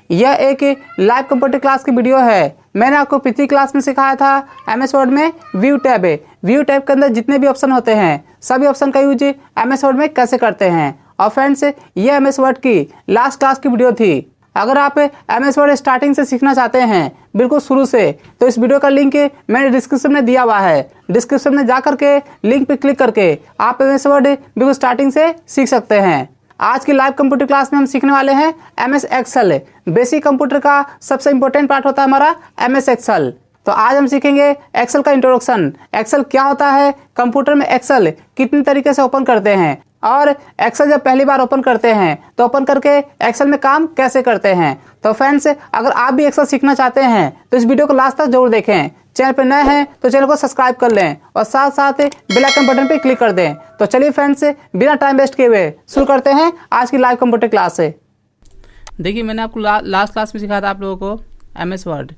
यह एक live computer class की वीडियो है। मैंने आपको पिछली क्लास में सिखाया था एमएस वर्ड में व्यू टैब है। व्यू टैब के अंदर जितने भी ऑप्शन होते हैं सभी ऑप्शन का यूज एमएस वर्ड में कैसे करते हैं। और फ्रेंड्स, ये एमएस वर्ड की लास्ट क्लास की वीडियो थी। अगर आप एमएस वर्ड स्टार्टिंग से सीखना चाहते हैं बिल्कुल शुरू से, तो इस वीडियो का लिंक मैंने डिस्क्रिप्शन में दिया हुआ है। डिस्क्रिप्शन में जा करके लिंक पे क्लिक करके आप एमएस वर्ड बिल्कुल स्टार्टिंग से सीख सकते हैं। आज की लाइव कंप्यूटर क्लास में हम सीखने वाले हैं एमएस एक्सेल। बेसिक कंप्यूटर का सबसे इंपॉर्टेंट पार्ट होता है हमारा एमएस एक्सेल। तो आज हम सीखेंगे एक्सेल का इंट्रोडक्शन। एक्सेल क्या होता है, कंप्यूटर में एक्सेल कितने तरीके से ओपन करते हैं, और एक्सेल जब पहली बार ओपन करते हैं तो ओपन करके एक्सेल में काम कैसे करते हैं। तो फ्रेंड्स, अगर आप भी एक्सेल सीखना चाहते हैं तो इस वीडियो को लास्ट तक जरूर देखें। चैनल पर नए हैं तो चैनल को सब्सक्राइब कर लें और साथ साथ बेल आइकन बटन पर क्लिक कर दें। तो चलिए फ्रेंड्स, बिना टाइम वेस्ट किए हुए शुरू करते हैं आज की लाइव कंप्यूटर क्लास से। देखिए, मैंने आपको लास्ट क्लास में सिखाया था आप लोगों को एमएस वर्ड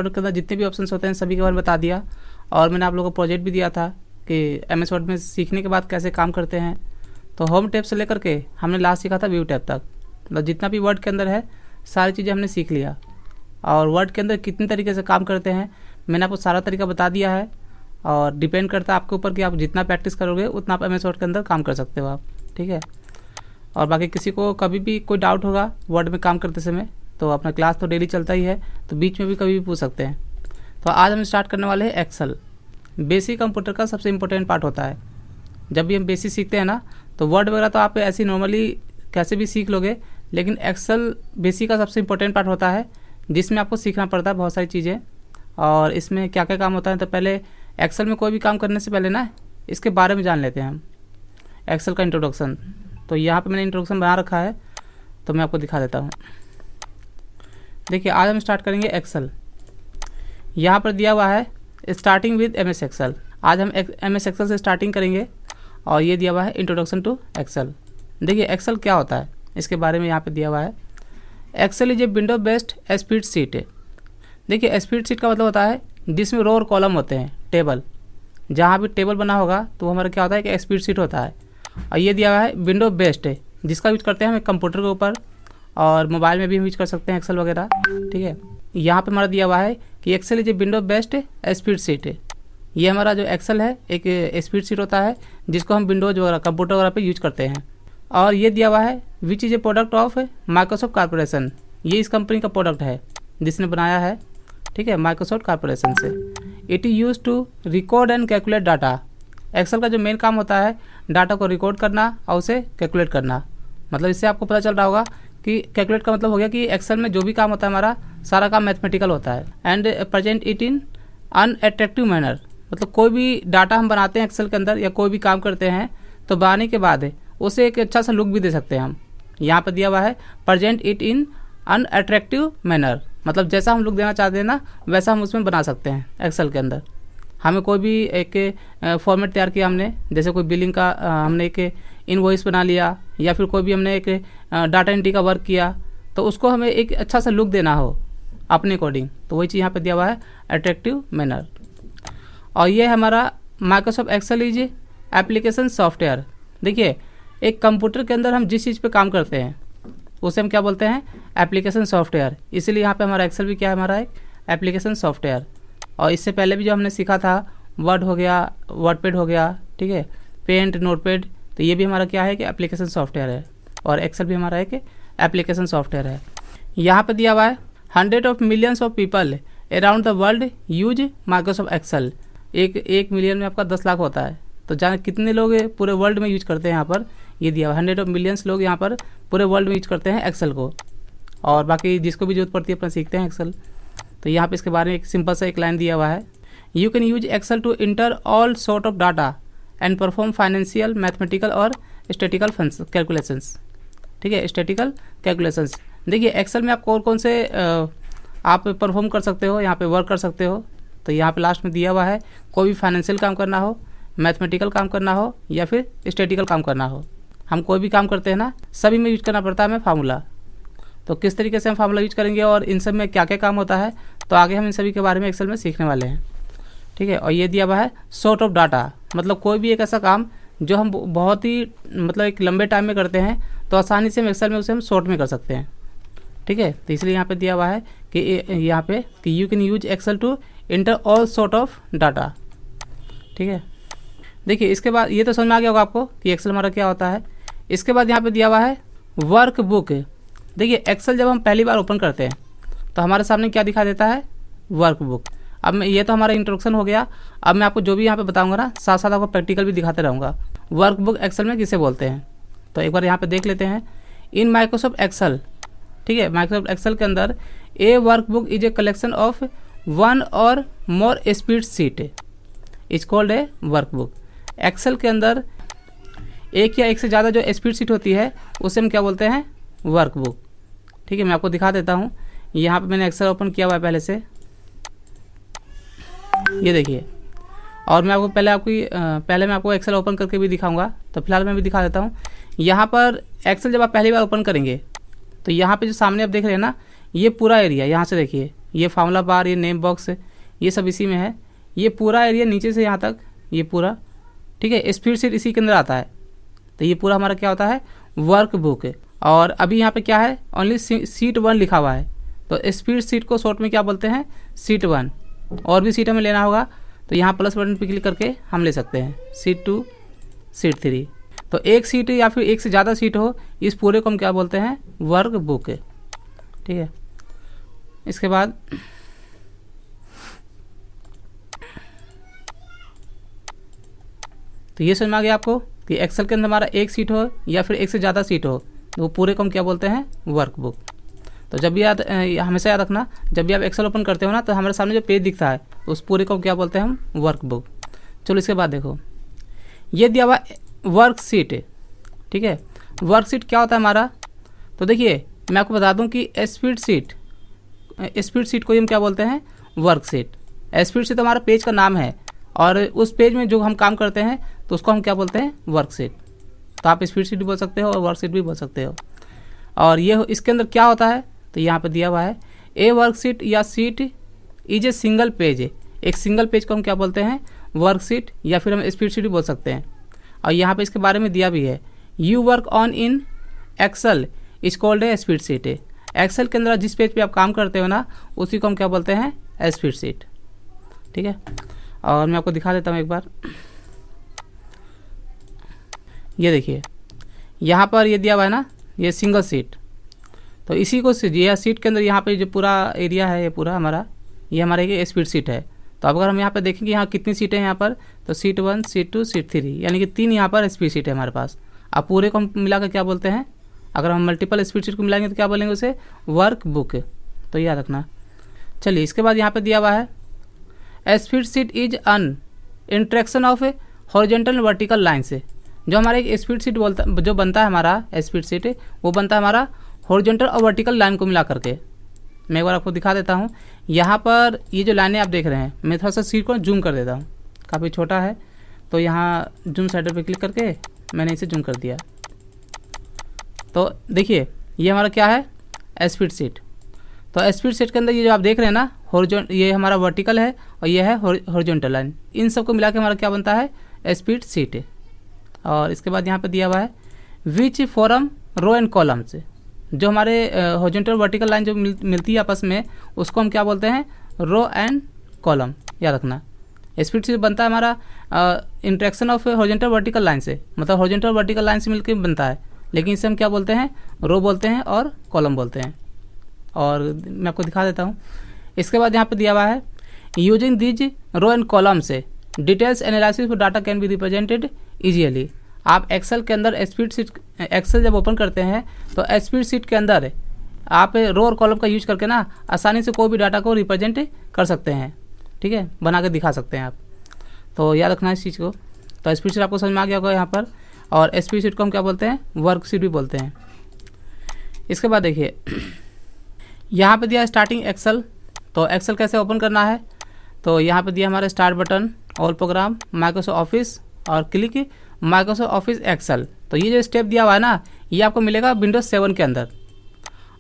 के अंदर जितने भी ऑप्शंस होते हैं सभी के बारे में बता दिया। और मैंने आप लोगों को प्रोजेक्ट भी दिया था कि एमएस वर्ड में सीखने के बाद कैसे काम करते हैं। तो होम टैब से लेकर के हमने लास्ट सीखा था व्यू टैब तक, मतलब जितना भी वर्ड के अंदर है सारी चीज़ें हमने सीख लिया। और वर्ड के अंदर कितने तरीके से काम करते हैं मैंने आपको सारा तरीका बता दिया है। और डिपेंड करता है आपके ऊपर कि आप जितना प्रैक्टिस करोगे उतना आप एमएस वर्ड के अंदर काम कर सकते हो आप, ठीक है। और बाकी किसी को कभी भी कोई डाउट होगा वर्ड में काम करते समय तो अपना क्लास तो डेली चलता ही है, तो बीच में भी कभी भी पूछ सकते हैं। तो आज हम स्टार्ट करने वाले हैं एक्सेल। बेसिक कंप्यूटर का सबसे इंपॉर्टेंट पार्ट होता है। जब भी हम बेसिक सीखते हैं ना, तो वर्ड वगैरह तो आप ऐसे नॉर्मली कैसे भी सीख लोगे, लेकिन एक्सेल बेसिक का सबसे इंपॉर्टेंट पार्ट होता है जिसमें आपको सीखना पड़ता है बहुत सारी चीज़ें। और इसमें क्या क्या काम होता है, तो पहले एक्सेल में कोई भी काम करने से पहले ना इसके बारे में जान लेते हैं हम, एक्सेल का इंट्रोडक्शन। तो यहाँ पे मैंने इंट्रोडक्शन बना रखा है, तो मैं आपको दिखा देता हूँ। देखिए, आज हम स्टार्ट करेंगे एक्सेल। यहाँ पर दिया हुआ है स्टार्टिंग विद एमएस एक्सेल। आज हम एमएस एक्सेल से स्टार्टिंग करेंगे और ये दिया हुआ है इंट्रोडक्शन टू एक्सेल। देखिए, एक्सेल क्या होता है इसके बारे में यहाँ पे दिया हुआ है। Excel is a window based spreadsheet. देखिए, स्प्रेडशीट का मतलब होता है जिसमें रो और कॉलम होते हैं, टेबल। जहाँ भी टेबल बना होगा तो वो हमारा क्या होता है कि स्प्रेडशीट होता है। और ये दिया हुआ है विंडो बेस्ड है, जिसका यूज करते हैं हम कंप्यूटर के ऊपर और मोबाइल में भी हम यूज कर सकते हैं एक्सेल वगैरह, ठीक है। यहाँ पे हमारा दिया हुआ है कि Excel is a window based spreadsheet. ये हमारा जो एक्सेल है एक स्प्रेडशीट होता है जिसको हम विंडोज वगैरह कंप्यूटर वगैरह पे यूज करते हैं। और ये दिया हुआ है which is a product of Microsoft corporation. ये इस कंपनी का प्रोडक्ट है जिसने बनाया है, ठीक है, माइक्रोसॉफ्ट कॉर्पोरेशन से। It is use to record and calculate data. Excel का जो मेन काम होता है डाटा को रिकॉर्ड करना और उसे कैलकुलेट करना। मतलब इससे आपको पता चल रहा होगा कि कैलकुलेट का मतलब हो गया कि एक्सेल में जो भी काम होता है हमारा सारा काम मैथमेटिकल होता है। And present it in unattractive manner. मतलब कोई भी डाटा हम बनाते हैं एक्सेल के अंदर या कोई भी काम करते हैं तो बनाने के बाद उसे एक अच्छा सा लुक भी दे सकते हैं हम। यहाँ पर दिया हुआ है present it in unattractive manner, मतलब जैसा हम लुक देना चाहते हैं ना वैसा हम उसमें बना सकते हैं एक्सेल के अंदर। हमें कोई भी एक फॉर्मेट तैयार किया हमने, जैसे कोई बिलिंग का हमने एक इनवॉइस बना लिया या फिर कोई भी हमने एक डाटा एंट्री का वर्क किया, तो उसको हमें एक अच्छा सा लुक देना हो अपने अकॉर्डिंग, तो वही चीज़ यहाँ पे दिया हुआ है अट्रैक्टिव मैनर। और ये हमारा Microsoft Excel is application software. देखिए, एक कंप्यूटर के अंदर हम जिस चीज़ पे काम करते हैं उसे हम क्या बोलते हैं, एप्लीकेशन सॉफ्टवेयर। इसीलिए यहाँ पे हमारा एक्सेल भी क्या है, हमारा एक एप्लीकेशन सॉफ्टवेयर। और इससे पहले भी जो हमने सीखा था वर्ड हो गया, वर्डपैड हो गया, ठीक है, पेंट, नोटपैड, तो ये भी हमारा क्या है कि एप्लीकेशन सॉफ्टवेयर है। और एक्सेल भी हमारा एक एप्लीकेशन सॉफ्टवेयर है। यहाँ पे दिया हुआ है 100 of millions of people around the world use Microsoft Excel. एक मिलियन में आपका 10 लाख होता है, तो जाने कितने लोग पूरे वर्ल्ड में यूज करते हैं। यहाँ पर ये दिया हुआ 100 of millions लोग यहाँ पर पूरे वर्ल्ड में यूज करते हैं एक्सेल को। और बाकी जिसको भी जरूरत पड़ती है अपना सीखते हैं एक्सेल। तो यहाँ पे इसके बारे में एक सिंपल सा एक लाइन दिया हुआ है, you can use Excel to enter all sort of data and perform financial, mathematical और स्टैटिकल कैलकुलेशंस, ठीक है, स्टैटिकल कैलकुलेशंस। देखिए, एक्सेल में आप कौन से आप परफॉर्म कर सकते हो, यहाँ पे वर्क कर सकते हो। तो यहाँ पे लास्ट में दिया हुआ है कोई भी फाइनेंशियल काम करना हो, मैथमेटिकल काम करना हो या फिर स्टैटिकल काम करना हो। हम कोई भी काम करते हैं ना, सभी में यूज करना पड़ता है हमें फार्मूला। तो किस तरीके से हम फार्मूला यूज करेंगे और इन सब में क्या क्या काम होता है, तो आगे हम इन सभी के बारे में एक्सेल में सीखने वाले हैं, ठीक है। और ये दिया हुआ है सॉर्ट ऑफ डाटा, मतलब कोई भी एक ऐसा काम जो हम बहुत ही मतलब एक लंबे टाइम में करते हैं तो आसानी से हम एक्सेल में उसे हम शॉर्ट में कर सकते हैं, ठीक है। तो इसलिए यहाँ पे दिया हुआ है कि यहाँ पे कि you can use Excel to enter all sort of data, ठीक है। देखिए इसके बाद ये तो समझ में आ गया होगा आपको कि एक्सेल हमारा क्या होता है। इसके बाद यहाँ पे दिया हुआ है वर्क बुक। देखिए एक्सेल जब हम पहली बार ओपन करते हैं तो हमारे सामने क्या दिखा देता है, वर्क बुक। अब मैं ये तो हमारा इंट्रोडक्शन हो गया। अब मैं आपको जो भी यहाँ पे बताऊंगा ना, साथ साथ आपको प्रैक्टिकल भी दिखाते रहूँगा। वर्क बुक एक्सेल में किसे बोलते हैं, तो एक बार यहाँ पे देख लेते हैं। इन माइक्रोसॉफ्ट एक्सेल, ठीक है, माइक्रोसॉफ्ट एक्सेल के अंदर a workbook is a collection of one और more spreadsheet is called a workbook. Excel के अंदर एक या एक से ज़्यादा जो स्प्रेड शीट होती है उसे हम क्या बोलते हैं, वर्क बुक, ठीक है। मैं आपको दिखा देता हूँ। यहाँ पे मैंने एक्सेल ओपन किया हुआ है पहले से, ये देखिए। और मैं आपको पहले मैं आपको एक्सेल ओपन करके भी दिखाऊंगा, तो फिलहाल मैं भी दिखा देता हूँ। यहाँ पर एक्सेल जब आप पहली बार ओपन करेंगे तो यहाँ पे जो सामने आप देख रहे हैं ना, ये पूरा एरिया, यहाँ से देखिए ये फार्मूला बार, ये नेम बॉक्स, ये सब इसी में है। ये पूरा एरिया नीचे से यहाँ तक, ये पूरा, ठीक है, स्प्रेडशीट इसी के अंदर आता है। तो ये पूरा हमारा क्या होता है, वर्क बुक। और अभी यहाँ पे क्या है, ओनली शीट 1 लिखा हुआ है। तो स्प्रेडशीट को शॉर्ट में क्या बोलते हैं, शीट 1। और भी सीट हमें लेना होगा तो यहाँ प्लस बटन पर क्लिक करके हम ले सकते हैं, शीट 2, शीट 3। तो एक सीट या फिर एक से ज़्यादा सीट हो, इस पूरे को हम क्या बोलते हैं, वर्क बुक, ठीक है। इसके बाद तो ये समझ में आ गया आपको कि एक्सेल के अंदर हमारा एक सीट हो या फिर एक से ज़्यादा सीट हो, तो वो पूरे को हम क्या बोलते हैं, वर्क बुक। तो जब भी हमेशा याद रखना, जब भी आप एक्सेल ओपन करते हो ना, तो हमारे सामने जो पेज दिखता है उस पूरे को क्या बोलते हैं हम, वर्क बुक। चलो इसके बाद देखो, ये दिया हुआ वर्कशीट, ठीक है। वर्कशीट क्या होता है हमारा, तो देखिए मैं आपको बता दूं कि स्प्रेडशीट को हम क्या बोलते हैं, वर्कशीट। स्प्रेडशीट तो हमारा पेज का नाम है, और उस पेज में जो हम काम करते हैं तो उसको हम क्या बोलते हैं, वर्कशीट। तो आप स्प्रेडशीट भी बोल सकते हो और वर्कशीट भी बोल सकते हो। और ये इसके अंदर क्या होता है, तो यहाँ पे दिया हुआ है ए वर्कशीट या seat is a single page. एक सिंगल पेज को हम क्या बोलते हैं, वर्कशीट, या फिर हम स्प्रेडशीट भी बोल सकते हैं। और यहाँ पे इसके बारे में दिया भी है, you work on in Excel is called a spreadsheet. Excel के अंदर जिस पेज पे आप काम करते हो ना, उसी को हम क्या बोलते हैं, स्प्रेडशीट, ठीक है। और मैं आपको दिखा देता हूँ एक बार, ये देखिए यहाँ पर ये दिया हुआ है ना, ये सिंगल सीट। तो इसी को ये सीट के अंदर यहाँ पे जो पूरा एरिया है, ये पूरा हमारा, ये हमारा एक स्प्रेडशीट है। तो अब अगर हम यहाँ पे देखेंगे यहाँ कितनी सीटें हैं यहाँ पर, तो शीट 1, शीट 2, शीट 3, यानी कि 3 यहाँ पर स्प्रेडशीट है हमारे पास। अब पूरे को हम मिलाकर क्या बोलते हैं, अगर हम मल्टीपल स्प्रेडशीट को मिलाएंगे तो क्या बोलेंगे उसे, वर्क बुक। तो याद रखना। चलिए इसके बाद यहाँ पे दिया हुआ है spreadsheet is an interaction of a horizontal vertical line से। जो हमारा एक स्प्रेडशीट जो बनता है हमारा स्प्रेडशीट, वो बनता है हमारा हॉरिजॉन्टल और वर्टिकल लाइन को मिला करके। मैं एक बार आपको दिखा देता हूँ। यहाँ पर ये जो लाइनें आप देख रहे हैं, मैं थोड़ा सा शीट को जूम कर देता हूँ, काफ़ी छोटा है। तो यहाँ जूम साइडर पे क्लिक करके मैंने इसे जूम कर दिया। तो देखिए ये हमारा क्या है, स्प्रेडशीट। तो स्प्रेडशीट के अंदर ये जो आप देख रहे हैं ना, ये हमारा वर्टिकल है और ये है हॉरिजॉन्टल लाइन। इन सबको मिला के हमारा क्या बनता है, स्प्रेडशीट। और इसके बाद यहाँ पे दिया हुआ है which form row and column से। जो हमारे हॉरिजॉन्टल वर्टिकल लाइन जो मिलती है आपस में, उसको हम क्या बोलते हैं, रो एंड कॉलम। याद रखना, स्प्रेडशीट बनता है हमारा interaction of horizontal vertical line से, मतलब हॉरिजॉन्टल वर्टिकल लाइन से मिलकर बनता है, लेकिन इसे हम क्या बोलते हैं, रो बोलते हैं और कॉलम बोलते हैं। और मैं आपको दिखा देता हूँ। इसके बाद यहाँ पे दिया हुआ है using these row and column से details analysis for data can be represented easily. आप एक्सेल के अंदर स्प्रेडशीट, एक्सेल जब ओपन करते हैं तो स्प्रेडशीट के अंदर आप रो और कॉलम का यूज करके ना आसानी से कोई भी डाटा को रिप्रेजेंट कर सकते हैं, ठीक है, बना के दिखा सकते हैं आप। तो याद रखना इस चीज़ को। तो स्प्रेडशीट आपको समझ में आ गया होगा यहाँ पर। और स्प्रेडशीट को हम क्या बोलते हैं, वर्कशीट भी बोलते हैं। इसके बाद देखिए यहाँ पे दिया स्टार्टिंग एक्सेल। तो एक्सेल कैसे ओपन करना है, तो यहाँ पे दिया हमारे start button, all programme, Microsoft office और क्लिक माइक्रोसॉफ्ट ऑफिस एक्सेल। तो ये जो स्टेप दिया हुआ है ना, ये आपको मिलेगा विंडोज 7 के अंदर।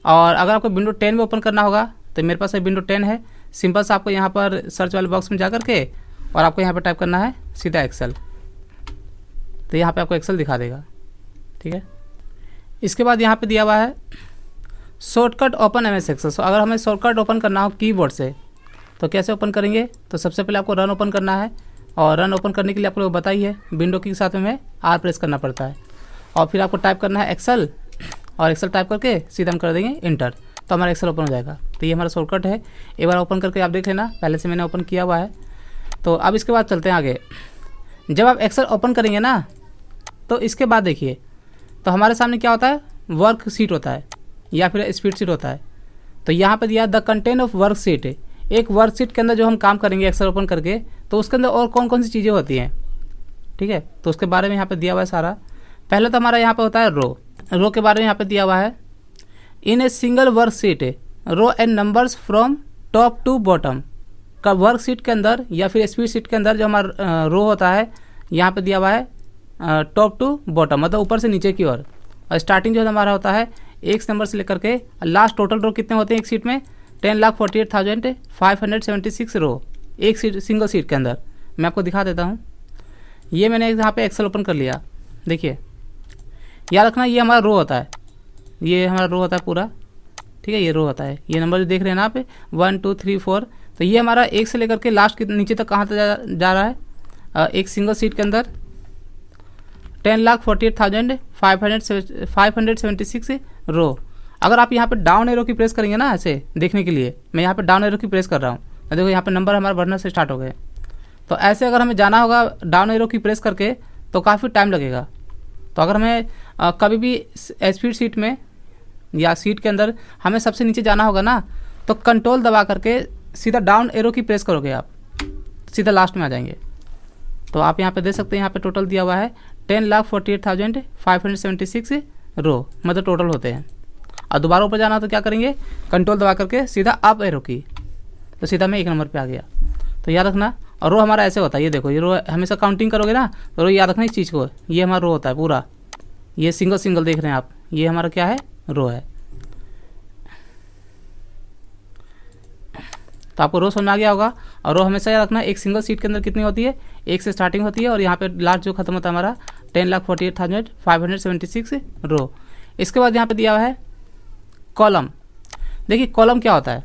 और अगर आपको विंडो 10 में ओपन करना होगा तो मेरे पास विंडो 10 है। सिंपल से आपको यहाँ पर सर्च वाले बॉक्स में जा करके और आपको यहाँ पर टाइप करना है सीधा एक्सेल। तो यहाँ पे आपको एक्सेल दिखा देगा, ठीक है। इसके बाद यहाँ पे दिया हुआ है shortcut open M S Excel. अगर हमें शॉर्टकट ओपन करना हो कीबोर्ड से तो कैसे ओपन करेंगे? तो सबसे पहले आपको रन ओपन करना है, और रन ओपन करने के लिए आपको बताइए विंडो के साथ में आर प्रेस करना पड़ता है, और फिर आपको टाइप करना है एक्सेल, और एक्सेल टाइप करके सीधा हम कर देंगे इंटर, तो हमारा एक्सेल ओपन हो जाएगा। तो ये हमारा शॉर्टकट है, एक बार ओपन करके आप देख लेना, पहले से मैंने ओपन किया हुआ है। तो अब इसके बाद चलते हैं आगे। जब आप एक्सेल ओपन करेंगे ना, तो इसके बाद देखिए, तो हमारे सामने क्या होता है, वर्क शीट होता है या फिर स्प्रेडशीट होता है। तो यहाँ पे दिया the content of work sheet, एक वर्क शीट के अंदर जो हम काम करेंगे एक्सेल ओपन करके, तो उसके अंदर और कौन कौन सी चीज़ें होती हैं, ठीक है, तो उसके बारे में यहाँ पे दिया हुआ है सारा। पहले तो हमारा यहाँ पे होता है रो के बारे में यहाँ पे दिया हुआ है। In a single worksheet row and numbers from top to bottom, का वर्क शीट के अंदर या फिर स्प्रेडशीट के अंदर जो हमारा रो होता है, यहाँ पे दिया हुआ है टॉप टू बॉटम, मतलब ऊपर से नीचे की ओर, और स्टार्टिंग जो हमारा होता है एक नंबर से लेकर के लास्ट टोटल रो कितने होते हैं एक सीट में, 10,48,576 रो एक सीट, सिंगल सीट के अंदर। मैं आपको दिखा देता हूँ। ये मैंने यहाँ पे एक्सेल ओपन कर लिया, देखिए याद रखना ये हमारा रो होता है, ये हमारा रो होता है पूरा, ठीक है, ये रो होता है, ये नंबर जो देख रहे हैं ना आप 1 2 3 4, तो ये हमारा एक से लेकर के लास्ट के नीचे तक कहाँ तक जा रहा है, एक सिंगल सीट के अंदर 10,48,576 रो। अगर आप यहाँ पे डाउन एरो की प्रेस करेंगे ना, ऐसे देखने के लिए मैं यहाँ पे डाउन एरो की प्रेस कर रहा हूँ, देखो यहाँ पे नंबर हमारा बढ़ना से स्टार्ट हो गए। तो ऐसे अगर हमें जाना होगा डाउन एरो की प्रेस करके तो काफ़ी टाइम लगेगा। तो अगर हमें कभी भी स्प्रेडशीट में या सीट के अंदर हमें सबसे नीचे जाना होगा ना, तो कंट्रोल दबा करके सीधा डाउन एरो की प्रेस करोगे आप, सीधा लास्ट में आ जाएंगे। तो आप यहाँ पे देख सकते हैं, यहाँ पे टोटल दिया हुआ है 10,48,576 रो, मतलब टोटल होते हैं। और दोबारा ऊपर जाना तो क्या करेंगे, कंट्रोल दबा करके सीधा अप एरो की, तो सीधा मैं एक नंबर पे आ गया। तो याद रखना, और रो हमारा ऐसे होता है, ये देखो ये रो हमेशा काउंटिंग करोगे ना, तो रो याद रखना इस चीज़ को, ये हमारा रो होता है पूरा, ये सिंगल सिंगल देख रहे हैं आप, ये हमारा क्या है, रो है। तो आपको रो समझ में आ गया होगा। और रो हमेशा याद रखना एक सिंगल सीट के अंदर कितनी होती है, एक से स्टार्टिंग होती है, और यहाँ पे लास्ट जो खत्म होता है हमारा 10,48,576 रो। इसके बाद यहाँ पे दिया हुआ है कॉलम। देखिए कॉलम क्या होता है,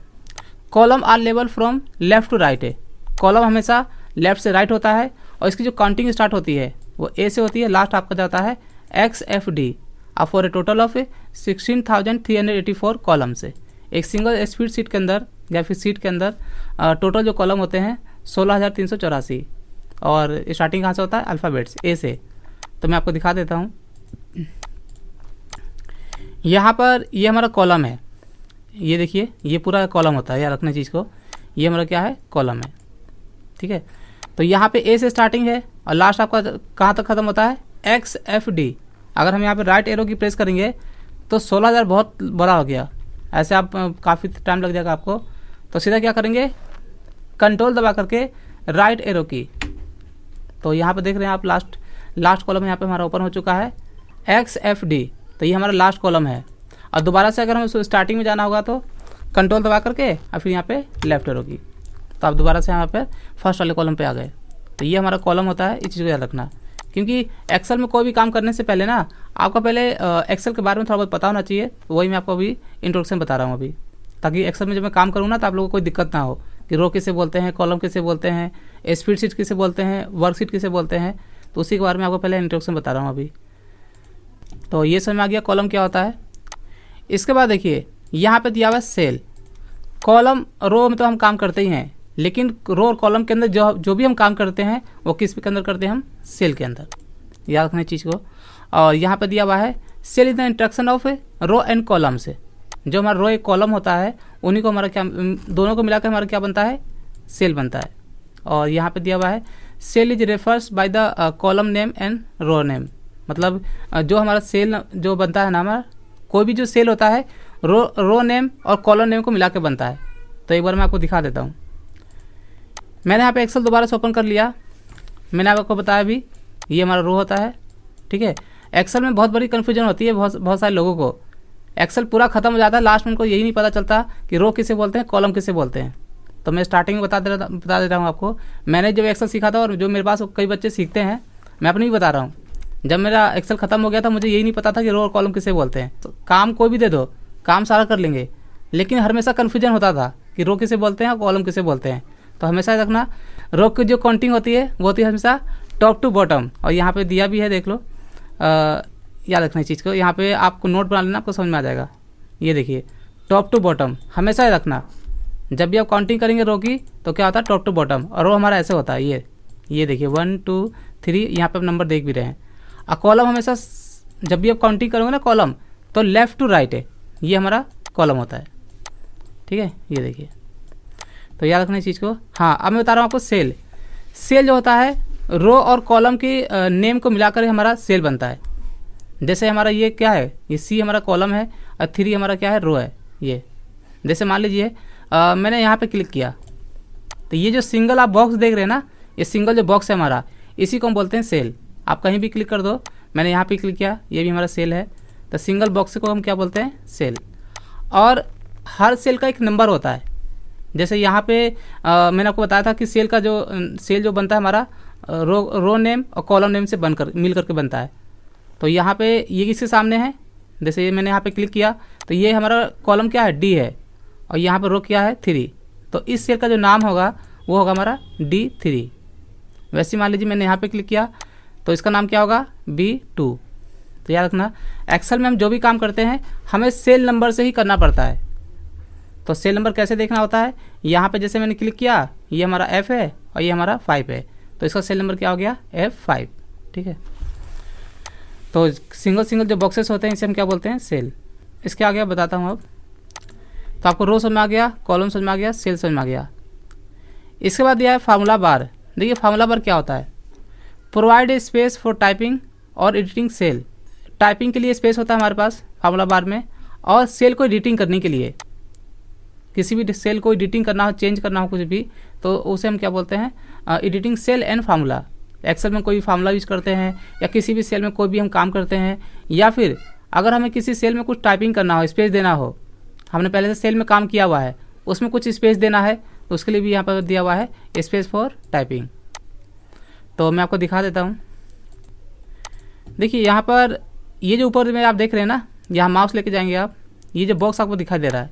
कॉलम आर लेवल फ्रॉम लेफ्ट टू राइट है, कॉलम हमेशा लेफ्ट से राइट होता है, और इसकी जो काउंटिंग स्टार्ट होती है वो ए से होती है, लास्ट आपका जाता है XFD, और for a total of 16,384 column से। एक सिंगल स्प्रेडशीट के अंदर या फिर सीट के अंदर टोटल जो कॉलम होते हैं 16,384, और स्टार्टिंग कहाँ से होता है, अल्फ़ाबेट्स ए से। तो मैं आपको दिखा देता हूँ, यहाँ पर ये हमारा कॉलम है, ये देखिए ये पूरा कॉलम होता है, याद रखना चीज़ को, ये हमारा क्या है, कॉलम है, ठीक है। तो यहाँ पे ए से स्टार्टिंग है और लास्ट आपका कहाँ तक ख़त्म होता है, XFD। अगर हम यहाँ पे राइट एरो की प्रेस करेंगे तो 16,000 बहुत बड़ा हो गया, ऐसे आप काफ़ी टाइम लग जाएगा आपको। तो सीधा क्या करेंगे, कंट्रोल दबा करके राइट एरो की, तो यहाँ पे देख रहे हैं आप लास्ट कॉलम यहाँ पे हमारा ओपन हो चुका है XFD, तो ये हमारा लास्ट कॉलम है। और दोबारा से अगर हमें स्टार्टिंग में जाना होगा तो कंट्रोल दबा करके और फिर यहाँ पे लेफ्ट एरो की, तो आप दोबारा से यहाँ पे फर्स्ट वाले कॉलम पे आ गए। तो ये हमारा कॉलम होता है, इस चीज़ को याद रखना, क्योंकि एक्सेल में कोई भी काम करने से पहले ना आपका पहले एक्सेल के बारे में थोड़ा बहुत पता होना चाहिए। वही मैं आपको अभी इंट्रोडक्शन बता रहा हूँ अभी, ताकि एक्सेल में जब मैं काम करूँ ना तो आप लोगों को कोई दिक्कत ना हो कि रो किसे बोलते हैं, कॉलम किसे बोलते हैं, स्प्रेडशीट किसे बोलते हैं, वर्कशीट किसे बोलते हैं। तो उसी के बारे में आपको पहले इंट्रोडक्शन बता रहा हूँ अभी। तो ये समझ में आ गया कॉलम क्या होता है। इसके बाद देखिए यहाँ पे दिया हुआ है सेल। कॉलम रो में तो हम काम करते ही हैं, लेकिन रो और कॉलम के अंदर जो भी हम काम करते हैं वो किस के अंदर करते हैं, हम सेल के अंदर, याद रखना चीज़ को। और यहाँ पे दिया हुआ है cell is the interaction of row and column से, जो हमारा रो एक कॉलम होता है उन्हीं को हमारा क्या, दोनों को मिलाकर हमारा क्या बनता है, सेल बनता है। और यहाँ पे दिया हुआ है cell is refers by the column name and row name, मतलब जो हमारा सेल जो बनता है ना, हमारा कोई भी जो सेल होता है रो नेम और कॉलम नेम को मिला के बनता है। तो एक बार मैं आपको दिखा देता हूँ। मैंने यहाँ पे एक्सेल दोबारा से ओपन कर लिया, मैंने आपको बताया भी ये हमारा रो होता है, ठीक है। एक्सेल में बहुत बड़ी कन्फ्यूजन होती है बहुत सारे लोगों को, एक्सेल पूरा खत्म हो जाता है, लास्ट में उनको यही नहीं पता चलता कि रो किसे बोलते हैं, कॉलम किसे बोलते हैं। तो मैं स्टार्टिंग में बता दे रहा हूँ आपको, मैंने जब एक्सेल सीखा था और जो मेरे पास कई बच्चे सीखते हैं, मैं अपनी भी बता रहा हूँ, जब मेरा एक्सेल खत्म हो गया था मुझे यही नहीं पता था कि रो और कॉलम किसे बोलते हैं। तो काम कोई भी दे दो, काम सारा कर लेंगे, लेकिन हमेशा कन्फ्यूजन होता था कि रो किसे बोलते हैं और कॉलम किसे बोलते हैं। तो हमेशा याद रखना, रो की जो काउंटिंग होती है वो होती है हमेशा टॉप टू बॉटम, और यहाँ पे दिया भी है, देख लो, याद रखना इस चीज़ को, यहाँ पे आपको नोट बना लेना, आपको समझ में आ जाएगा। ये देखिए टॉप टू बॉटम हमेशा याद रखना, जब भी आप काउंटिंग करेंगे रो की तो क्या होता है टॉप टू बॉटम, और रो हमारा ऐसे होता है, ये देखिए 1 2 3, यहाँ पे आप नंबर देख भी रहे हैं। और कॉलम हमेशा जब भी आप काउंटिंग करोगे ना कॉलम, तो लेफ़्ट टू राइट है, ये हमारा कॉलम होता है, ठीक है। ये देखिए, तो याद रखना इस चीज़ को। हाँ, अब मैं बता रहा हूँ आपको सेल। सेल जो होता है रो और कॉलम की नेम को मिलाकर हमारा सेल बनता है। जैसे हमारा ये क्या है, ये सी हमारा कॉलम है और 3 हमारा क्या है, रो है। ये जैसे मान लीजिए मैंने यहाँ पे क्लिक किया, तो ये जो सिंगल आप बॉक्स देख रहे हैं ना, ये सिंगल जो बॉक्स है हमारा, इसी को हम बोलते हैं सेल। आप कहीं भी क्लिक कर दो, मैंने यहाँ पे क्लिक किया, ये भी हमारा सेल है, तो सिंगल बॉक्स को हम क्या बोलते हैं, सेल। और हर सेल का एक नंबर होता है। जैसे यहाँ पे मैंने आपको बताया था कि सेल जो बनता है हमारा रो नेम और कॉलम नेम से मिल करके बनता है। तो यहाँ पे ये किसके सामने है, जैसे ये मैंने यहाँ पे क्लिक किया, तो ये हमारा कॉलम क्या है, डी है, और यहाँ पर रो क्या है, 3। तो इस सेल का जो नाम होगा वो होगा हमारा D3। वैसे मान लीजिए मैंने यहाँ पे क्लिक किया, तो इसका नाम क्या होगा, B2। तो याद रखना, एक्सेल में हम जो भी काम करते हैं हमें सेल नंबर से ही करना पड़ता है। तो सेल नंबर कैसे देखना होता है, यहाँ पे जैसे मैंने क्लिक किया, ये हमारा F है और ये हमारा 5 है, तो इसका सेल नंबर क्या हो गया, F5, ठीक है। तो सिंगल जो बॉक्सेस होते हैं इसे हम क्या बोलते हैं, सेल। इसके आगे बताता हूँ अब। तो आपको रो समझ में आ गया, कॉलम समझ में आ गया, सेल समझ में आ गया। इसके बाद दिया है फार्मूला बार। देखिए फार्मूला बार क्या होता है, provide a space for typing और एडिटिंग सेल। टाइपिंग के लिए स्पेस होता है हमारे पास फार्मूला बार में, और सेल को एडिटिंग करने के लिए, किसी भी सेल को एडिटिंग करना हो, चेंज करना हो कुछ भी, तो उसे हम क्या बोलते हैं, editing cell and formula. Excel में कोई भी फार्मूला यूज करते हैं, या किसी भी सेल में कोई भी हम काम करते हैं, या फिर अगर हमें किसी सेल में कुछ टाइपिंग करना हो, स्पेस देना हो, हमने पहले से सेल में काम किया हुआ है, उसमें कुछ स्पेस देना है, तो उसके लिए भी यहाँ पर दिया हुआ है स्पेस फॉर टाइपिंग। तो मैं आपको दिखा देता हूँ। देखिए यहाँ पर ये जो ऊपर में आप देख रहे हैं ना, यहाँ माउस लेके जाएंगे आप, ये जो बॉक्स आपको दिखाई दे रहा है,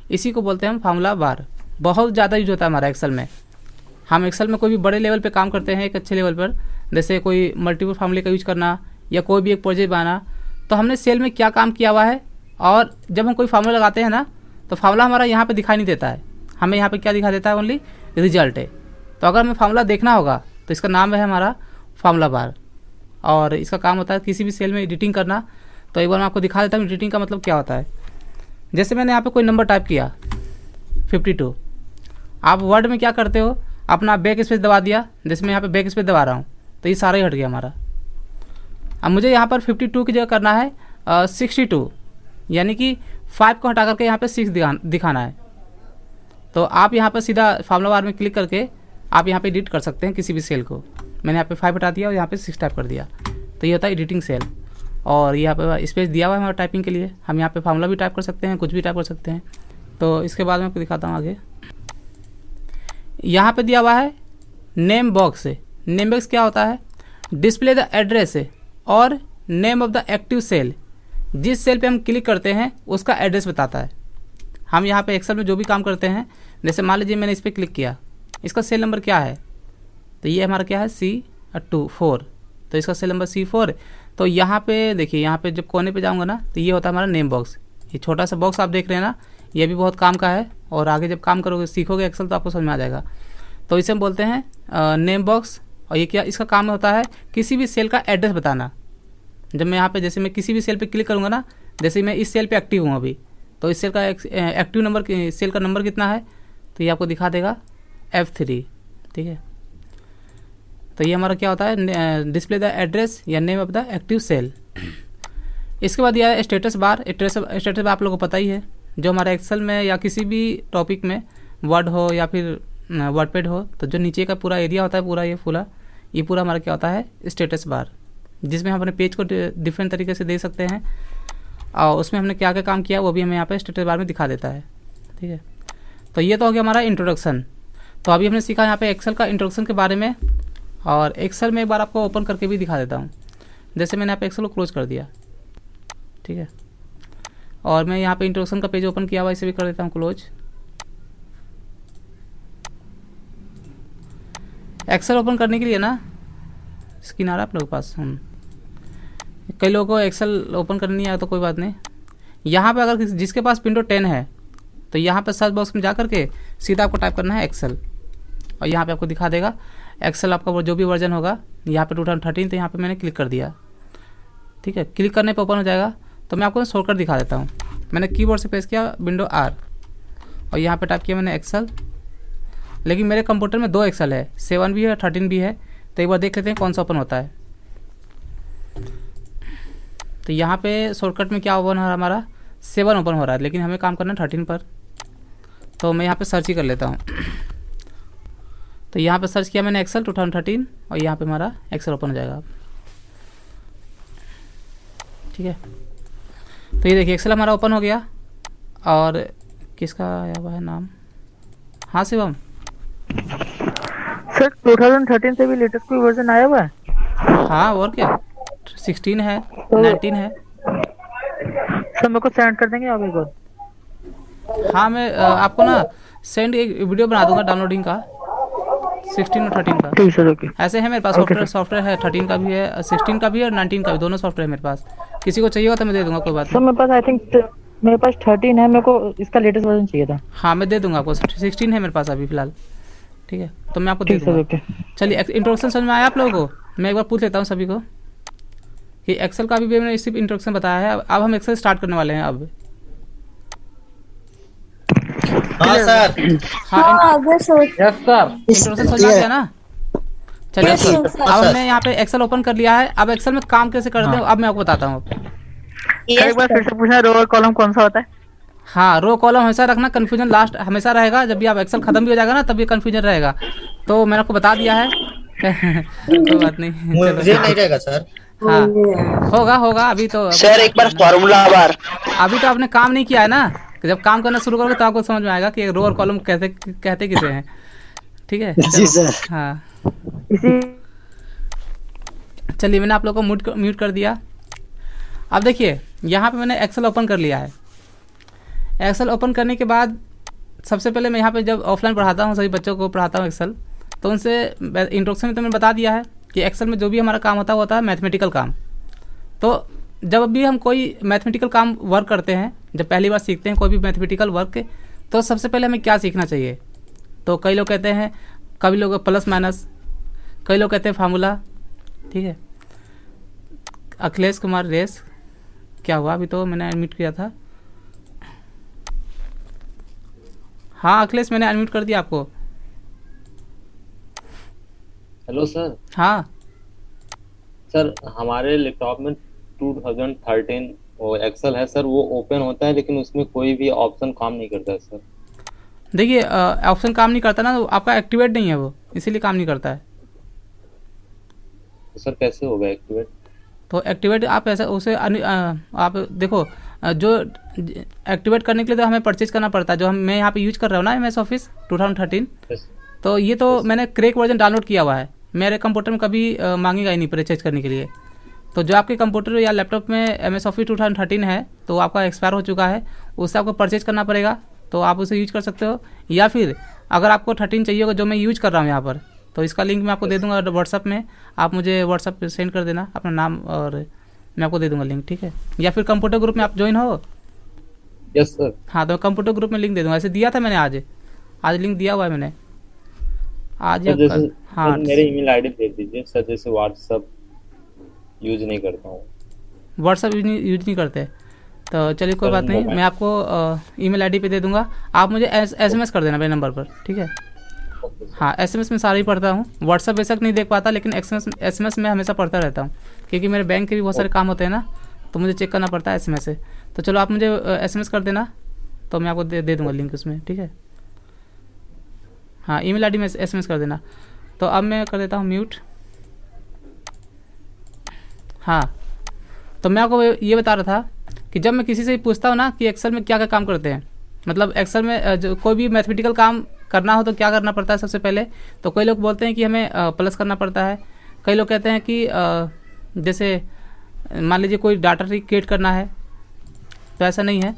इसी को बोलते हैं हम फार्मूला बार। बहुत ज़्यादा यूज होता है हमारा एक्सेल में। हम एक्सेल में कोई भी बड़े लेवल पे काम करते हैं, एक अच्छे लेवल पर, जैसे कोई मल्टीपल फार्मूले का यूज करना या कोई भी एक प्रोजेक्ट बनाना, तो हमने सेल में क्या काम किया हुआ है, और जब हम कोई फार्मूला लगाते हैं ना, तो फार्मूला हमारा यहाँ पे दिखाई नहीं देता है, हमें यहाँ पे क्या दिखा देता है, ओनली रिजल्ट है। तो अगर हमें फार्मूला देखना होगा तो इसका नाम है हमारा फार्मूला बार, और इसका काम होता है किसी भी सेल में एडिटिंग करना। तो एक बार मैं आपको दिखा देता हूँ एडिटिंग का मतलब क्या होता है। जैसे मैंने यहाँ पे कोई नंबर टाइप किया 52, आप वर्ड में क्या करते हो, अपना बैक स्पेस दबा दिया, जैसे मैं यहाँ पे बैक स्पेस दबा रहा हूँ, तो ये सारा ही हट गया हमारा। अब मुझे यहाँ पर 52 की जगह करना है 62, यानी कि 5 को हटा करके यहाँ पे 6 दिखाना है। तो आप यहाँ पर सीधा फार्मूला बार में क्लिक करके आप यहाँ पे एडिट कर सकते हैं किसी भी सेल को। मैंने यहाँ पे 5 हटा दिया और यहाँ पे 6 टाइप कर दिया, तो ये होता है एडिटिंग सेल। और यहाँ पे स्पेस दिया हुआ है हमारा टाइपिंग के लिए, हम यहाँ पे फार्मूला भी टाइप कर सकते हैं, कुछ भी टाइप कर सकते हैं। तो इसके बाद मैं आपको दिखाता हूँ आगे। यहाँ पे दिया हुआ है नेम बॉक्स। नेम बॉक्स क्या होता है, डिस्प्ले द एड्रेस और name of the active cell. जिस सेल पे हम क्लिक करते हैं उसका एड्रेस बताता है। हम यहाँ पे एक्सेल में जो भी काम करते हैं, जैसे मान लीजिए मैंने इस पर क्लिक किया, इसका सेल नंबर क्या है, तो ये हमारा क्या है C4, तो इसका सेल नंबर C4। तो यहाँ पे देखिए, यहाँ पे जब कोने पे जाऊँगा ना, तो ये होता है हमारा नेम बॉक्स। ये छोटा सा बॉक्स आप देख रहे हैं ना, ये भी बहुत काम का है, और आगे जब काम करोगे सीखोगे एक्सेल तो आपको समझ में आ जाएगा। तो इसे हम बोलते हैं नेम बॉक्स। और ये क्या, इसका काम होता है किसी भी सेल का एड्रेस बताना। जब मैं यहाँ पे जैसे मैं किसी भी सेल पे क्लिक करूँगा ना, जैसे मैं इस सेल पे एक्टिव हूँ अभी, तो इस सेल का एक्टिव नंबर, सेल का नंबर कितना है, तो ये आपको दिखा देगा F3, ठीक है। तो ये हमारा क्या होता है, डिस्प्ले द एड्रेस या name of the active cell. इसके बाद यह है स्टेटस बार। स्टेटस बार आप लोगों को पता ही है, जो हमारे एक्सेल में या किसी भी टॉपिक में, वर्ड हो या फिर वर्डपैड हो, तो जो नीचे का पूरा एरिया होता है, पूरा ये पूरा हमारा क्या होता है, स्टेटस बार, जिसमें हम अपने पेज को डिफरेंट तरीके से दे सकते हैं, और उसमें हमने क्या क्या काम किया वो भी हमें यहाँ पे स्टेटस बार में दिखा देता है, ठीक है। तो ये तो हो गया हमारा इंट्रोडक्शन। तो अभी हमने सीखा यहाँ पे एक्सेल का इंट्रोडक्शन के बारे में, और एक्सेल में एक बार आपको ओपन करके भी दिखा देता हूँ। जैसे मैंने यहाँ पे एक्सेल को क्लोज कर दिया, ठीक है। और मैं यहाँ पे इंट्रोडक्शन का पेज ओपन किया हुआ, इसे भी कर देता हूँ क्लोज। एक्सेल ओपन करने के लिए ना स्क्रीन आ रहा है आप लोगों के पास। कई लोगों को एक्सेल ओपन करनी नहीं आया तो कोई बात नहीं। यहाँ पे अगर जिसके पास विंडो 10 है तो यहाँ पे सर्च बॉक्स में जा करके सीधा आपको टाइप करना है एक्सेल, और यहाँ पे आपको दिखा देगा एक्सेल आपका वो जो भी वर्जन होगा। यहाँ पे 2013, तो यहाँ पे मैंने क्लिक कर दिया। ठीक है, क्लिक करने पे ओपन हो जाएगा। तो मैं आपको शॉर्टकट दिखा देता हूँ। मैंने कीबोर्ड से प्रेस किया विंडो R और यहाँ पे टाइप किया मैंने एक्सेल। लेकिन मेरे कंप्यूटर में 2 एक्सेल है, 7 भी है 13 भी है। तो एक बार देख लेते हैं कौन सा ओपन होता है। तो यहाँ पे शॉर्टकट में क्या ओपन हो रहा है, हमारा 7 ओपन हो रहा है, लेकिन हमें काम करना है 13 पर। तो मैं यहाँ पे सर्च ही कर लेता हूँ। तो यहाँ पे सर्च किया मैंने एक्सेल 2013 और यहाँ पे हमारा एक्सेल ओपन हो जाएगा। ठीक है, तो ये देखिए एक्सेल हमारा ओपन हो गया। और किसका आया हुआ है नाम? हाँ शिवम। सर 2013 से भी लेटेस्ट कोई वर्जन आया हुआ है? हाँ और क्या, 16 है, 19 है। सर मेरे को सेंड कर देंगे आप एक बार? हाँ मैं आपको ना सेंड एक वीडियो बना दूंगा डाउनलोडिंग का, 16 और 13 का। ठीक सर, ओके। ऐसे है मेरे पास सॉफ्टवेयर है, 13 का भी है, 16 का भी है और 19 का भी, दोनों सॉफ्टवेयर है मेरे पास। किसी को चाहिए हो तो मैं दे दूंगा, कोई बात सर नहीं। मेरे पास आई थिंक मेरे पास 13 है, मेरे को इसका लेटेस्ट वर्जन चाहिए था। हाँ मैं दे दूंगा आपको, 16 है मेरे पास अभी फिलहाल। ठीक है, तो मैं आपको दे ठीक सर, दूंगा। ओके। चलिए इंट्रोडक्शन समझ में आया आप लोगों को? मैं एक बार पूछ लेता हूँ सभी को कि एक्सेल का भी मैंने सिर्फ इंट्रोडक्शन बताया है। अब हम एक्सेल स्टार्ट करने वाले हैं अब। हाँ सर। हाँ यस सर। इंट्रोडक्शन समझ में आ गया ना? चलिए Yes, ठीक। sir. अब हमने यहाँ पे एक्सेल ओपन कर लिया है। अब एक्सेल में काम कैसे करते हैं अब मैं आपको बताता हूँ। एक बार फिर से पूछना, रो और कॉलम कौन सा होता है? हाँ, रो कॉलम हमेशा रखना, कन्फ्यूजन लास्ट हमेशा रहेगा। जब भी आप एक्सेल खत्म भी हो जाएगा ना तब भी कन्फ्यूजन रहेगा। तो मैंने आपको बता दिया है। कोई बात नहीं, मुझे नहीं रहेगा सर। हाँ होगा अभी तो। सर एक बार फॉर्मूला बार। अभी तो आपने काम नहीं किया है ना, कि जब काम करना शुरू करोगे तो आपको समझ में आएगा कि रो और कॉलम कहते किसे हैं। ठीक है जी सर। हाँ इसी चलिए, मैंने आप लोगों को म्यूट कर दिया। अब देखिए यहाँ पे मैंने एक्सेल ओपन कर लिया है। एक्सेल ओपन करने के बाद सबसे पहले मैं यहाँ पे जब ऑफलाइन पढ़ाता हूँ, सभी बच्चों को पढ़ाता हूँ एक्सेल, तो उनसे इंट्रोडक्शन में तो मैंने बता दिया है कि एक्सेल में जो भी हमारा काम होता है मैथमेटिकल काम। तो जब भी हम कोई मैथमेटिकल काम वर्क करते हैं, जब पहली बार सीखते हैं कोई भी मैथमेटिकल वर्क, तो सबसे पहले हमें क्या सीखना चाहिए? तो कई लोग कहते हैं, कभी लोग प्लस माइनस, कई लोग कहते हैं फार्मूला। ठीक है, अखिलेश कुमार रेस, क्या हुआ? अभी तो मैंने अनम्यूट किया था। हाँ अखिलेश, मैंने अनम्यूट कर दिया आपको। Hello sir. हाँ सर हमारे लैपटॉप में 2013 वो एक्सेल है सर, वो ओपन होता है लेकिन उसमें कोई भी ऑप्शन काम नहीं करता है सर। देखिए ऑप्शन काम नहीं करता ना, तो आपका एक्टिवेट नहीं है वो, इसीलिए काम नहीं करता है। तो सर कैसे होगा एक्टिवेट? तो एक्टिवेट आप ऐसा उसे आप देखो, जो एक्टिवेट करने के लिए तो हमें परचेज करना पड़ता है। जो मैं यहाँ पे यूज कर रहा हूँ ना MS ऑफिस 2013, तो ये तो मैंने क्रैक वर्जन डाउनलोड किया हुआ है। मेरे कंप्यूटर में कभी मांगेगा ही नहीं परचेज करने के लिए। तो जो आपके कंप्यूटर या लैपटॉप में MS ऑफिस 2013 है तो आपका एक्सपायर हो चुका है, उससे आपको परचेज करना पड़ेगा। तो आप उसे यूज कर सकते हो, या फिर अगर आपको 13 चाहिए होगा जो मैं यूज कर रहा हूँ यहाँ पर, तो इसका लिंक मैं आपको दे दूंगा व्हाट्सअप में। आप मुझे व्हाट्सअप पे सेंड कर देना अपना नाम और मैं आपको दे दूंगा लिंक। ठीक है, या फिर कंप्यूटर ग्रुप में आप ज्वाइन हो। Yes sir. हाँ तो कंप्यूटर ग्रुप में लिंक दे दूंगा। ऐसे दिया था मैंने, आज लिंक दिया हुआ है मैंने आज या सर जैसे कल। हाँ सर मेरे ईमेल आईडी भेज दीजिए सर, जैसे व्हाट्सएप यूज नहीं करता हूँ। व्हाट्सअप यूज नहीं करते, तो चलिए कोई बात नहीं, मैं आपको ईमेल आईडी पे दे दूंगा। आप मुझे SMS कर देना मेरे नंबर पर। ठीक है, हाँ SMS में सारा ही पढ़ता हूँ। व्हाट्सअप बेशक नहीं देख पाता, लेकिन SMS में हमेशा पढ़ता रहता हूँ, क्योंकि मेरे बैंक के भी बहुत सारे काम होते हैं ना, तो मुझे चेक करना पड़ता है SMS से। तो चलो आप मुझे SMS कर देना, तो मैं आपको दे दूँगा लिंक उसमें। ठीक है, हाँ ईमेल आईडी में SMS कर देना। तो अब मैं कर देता हूँ म्यूट। हाँ तो मैं आपको ये बता रहा था कि जब मैं किसी से पूछता हूँ ना कि एक्सेल में क्या क्या काम करते हैं, मतलब एक्सेल में जो कोई भी मैथमेटिकल काम करना हो तो क्या करना पड़ता है सबसे पहले, तो कई लोग बोलते हैं कि हमें प्लस करना पड़ता है। कई लोग कहते हैं कि जैसे मान लीजिए कोई डाटा क्रिएट करना है, तो ऐसा नहीं है।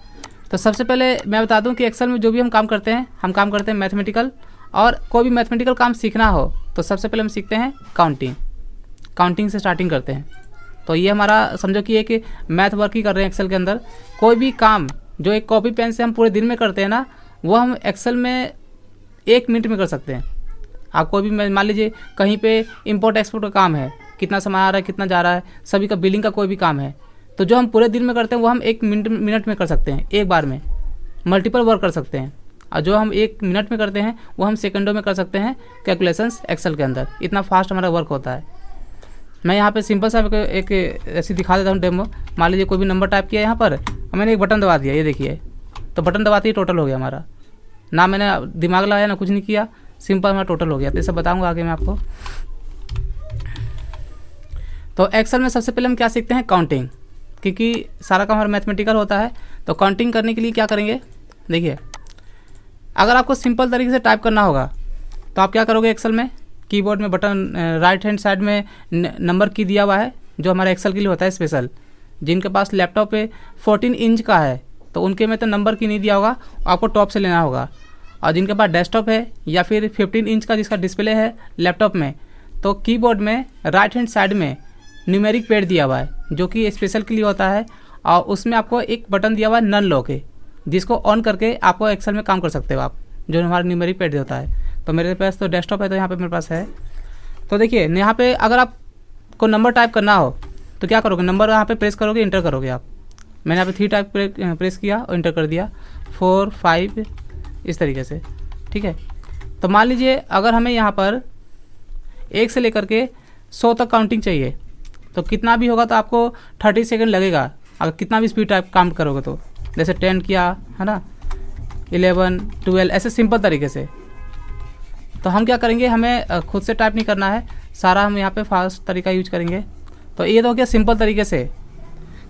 तो सबसे पहले मैं बता दूं कि एक्सेल में जो भी हम काम करते हैं मैथमेटिकल, और कोई भी मैथमेटिकल काम सीखना हो तो सबसे पहले हम सीखते हैं काउंटिंग से स्टार्टिंग करते हैं। तो ये हमारा समझो कि एक मैथ वर्क ही कर रहे हैं एक्सेल के अंदर। कोई भी काम जो एक कॉपी पेन से हम पूरे दिन में करते हैं ना, वो हम एक्सेल में 1 मिनट में कर सकते हैं। आप कोई भी मान लीजिए कहीं पे इंपोर्ट एक्सपोर्ट का काम है, कितना सामान आ रहा है कितना जा रहा है, सभी का बिलिंग का कोई भी काम है, तो जो हम पूरे दिन में करते हैं वो हम 1 मिनट में कर सकते हैं, एक बार में मल्टीपल वर्क कर सकते हैं। और जो हम 1 मिनट में करते हैं वो हम सेकंडों में कर सकते हैं कैलकुलेशंस एक्सेल के अंदर। इतना फास्ट हमारा वर्क होता है। मैं यहाँ पे सिंपल सा एक ऐसी दिखा देता हूँ डेमो। मान लीजिए कोई भी नंबर टाइप किया यहाँ पर, मैंने एक बटन दबा दिया, ये देखिए, तो बटन दबाते ही टोटल हो गया हमारा। ना मैंने दिमाग लगाया ना कुछ नहीं किया, सिंपल हमारा टोटल हो गया। तो ये सब बताऊँगा आगे मैं आपको। तो एक्सेल में सबसे पहले हम क्या सीखते हैं, काउंटिंग, क्योंकि सारा काम हमारा मैथमेटिकल होता है। तो काउंटिंग करने के लिए क्या करेंगे, देखिए, अगर आपको सिंपल तरीके से टाइप करना होगा तो आप क्या करोगे, एक्सेल में कीबोर्ड में बटन राइट हैंड साइड में नंबर की दिया हुआ है, जो हमारा एक्सेल के लिए होता है स्पेशल। जिनके पास लैपटॉप पे 14 इंच का है तो उनके में तो नंबर की नहीं दिया होगा, आपको टॉप से लेना होगा। और जिनके पास डेस्कटॉप है या फिर 15 इंच का जिसका डिस्प्ले है लैपटॉप में, तो कीबोर्ड में राइट हैंड साइड में न्यूमेरिक पैड दिया हुआ है, जो कि स्पेशल के लिए होता है। और उसमें आपको एक बटन दिया हुआ है नन लो के, जिसको ऑन करके आपको एक्सेल में काम कर सकते हो आप, जो हमारा न्यूमेरिक पैड होता है। तो मेरे पास तो डेस्कटॉप है, तो यहाँ पे मेरे पास है। तो देखिए यहाँ पे अगर आपको नंबर टाइप करना हो तो क्या करोगे, नंबर यहाँ पे प्रेस करोगे, इंटर करोगे आप। मैंने यहाँ पे 3 टाइप प्रेस किया और इंटर कर दिया, 4, 5 इस तरीके से, ठीक है। तो मान लीजिए अगर हमें यहाँ पर 1 से लेकर के 100 तक काउंटिंग चाहिए, तो कितना भी होगा तो आपको 30 सेकेंड लगेगा, अगर कितना भी स्पीड टाइप काउंट करोगे तो। जैसे 10 किया है ना, 11, 12, ऐसे सिंपल तरीके से। तो हम क्या करेंगे, हमें खुद से टाइप नहीं करना है, सारा हम यहाँ पे फास्ट तरीका यूज करेंगे। तो ये तो हो गया सिंपल तरीके से।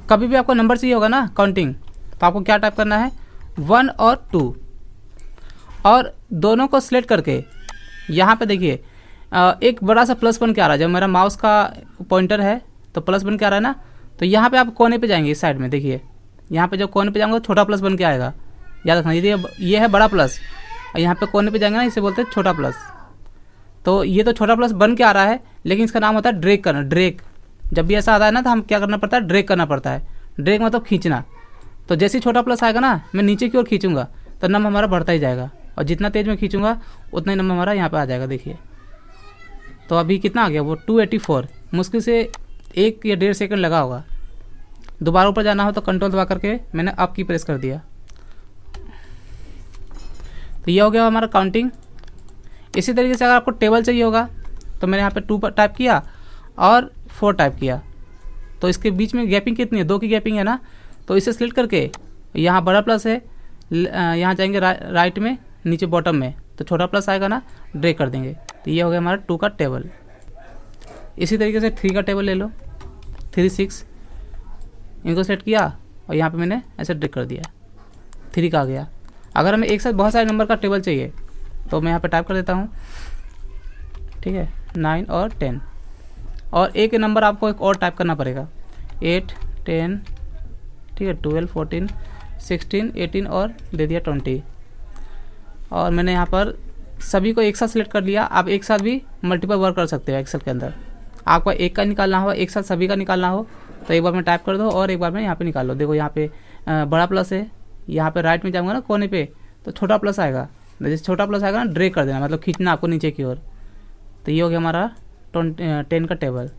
कभी भी आपको नंबर चाहिए होगा ना काउंटिंग, तो आपको क्या टाइप करना है, 1 और 2, और दोनों को सिलेक्ट करके यहाँ पे देखिए एक बड़ा सा प्लस बन के आ रहा है। जब मेरा माउस का पॉइंटर है तो प्लस बन के आ रहा है ना, तो यहाँ पे आप कोने पे जाएंगे, इस साइड में देखिए, यहाँ पे जब कोने पे जाएंगे तो छोटा प्लस बन के आएगा, याद रखना। ये है बड़ा प्लस, और यहाँ पे कोने पे जाएंगे ना, इसे बोलते हैं छोटा प्लस। तो ये तो छोटा प्लस बन के आ रहा है, लेकिन इसका नाम होता है ड्रैग करना। ड्रैग जब भी ऐसा आता है ना, तो हम क्या करना पड़ता है, ड्रैग करना पड़ता है। ड्रैग मतलब खींचना। तो जैसे ही छोटा प्लस आएगा ना, मैं नीचे की ओर खींचूंगा तो नंबर हमारा बढ़ता ही जाएगा, और जितना तेज मैं खींचूंगा उतना ही नंबर हमारा यहाँ पे आ जाएगा। देखिए तो अभी कितना आ गया, वो 284। मुश्किल से 1 या 1.5 सेकंड लगा होगा। दोबारा ऊपर जाना हो तो कंट्रोल दबा करके मैंने अप की प्रेस कर दिया। तो ये हो गया हमारा काउंटिंग। इसी तरीके से अगर आपको टेबल चाहिए होगा तो मैंने यहाँ पे 2 टाइप किया और 4 टाइप किया, तो इसके बीच में गैपिंग कितनी है, 2 की गैपिंग है ना। तो इसे सिलेक्ट करके यहाँ बड़ा प्लस है, यहाँ जाएंगे राइट में, नीचे बॉटम में, तो छोटा प्लस आएगा ना, ड्रैग कर देंगे। तो ये हो गया हमारा 2 का टेबल। इसी तरीके से 3 का टेबल ले लो, 3, 6, इनको सेट किया और यहाँ पे मैंने ऐसे ड्रैग कर दिया, 3 का आ गया। अगर हमें एक साथ बहुत सारे नंबर का टेबल चाहिए तो मैं यहाँ पे टाइप कर देता हूँ, ठीक है, 9 और 10, और एक नंबर आपको एक और टाइप करना पड़ेगा, 8, 10, ठीक है, 12, 14, 16, 18 और दे दिया 20। और मैंने यहाँ पर सभी को एक साथ सिलेक्ट कर लिया। आप एक साथ भी मल्टीपल वर्क कर सकते हो एक्सेल के अंदर। आपको एक का निकालना हो, एक साथ सभी का निकालना हो, तो एक बार में टाइप कर दो और एक बार में यहाँ पे निकाल लो। देखो यहाँ पे बड़ा प्लस है, यहाँ पे राइट में जाऊँगा ना कोने पे, तो छोटा प्लस आएगा। जैसे छोटा प्लस आएगा ना, ड्रैग कर देना, मतलब खींचना आपको नीचे की ओर। तो ये हो गया हमारा 10 का टेबल।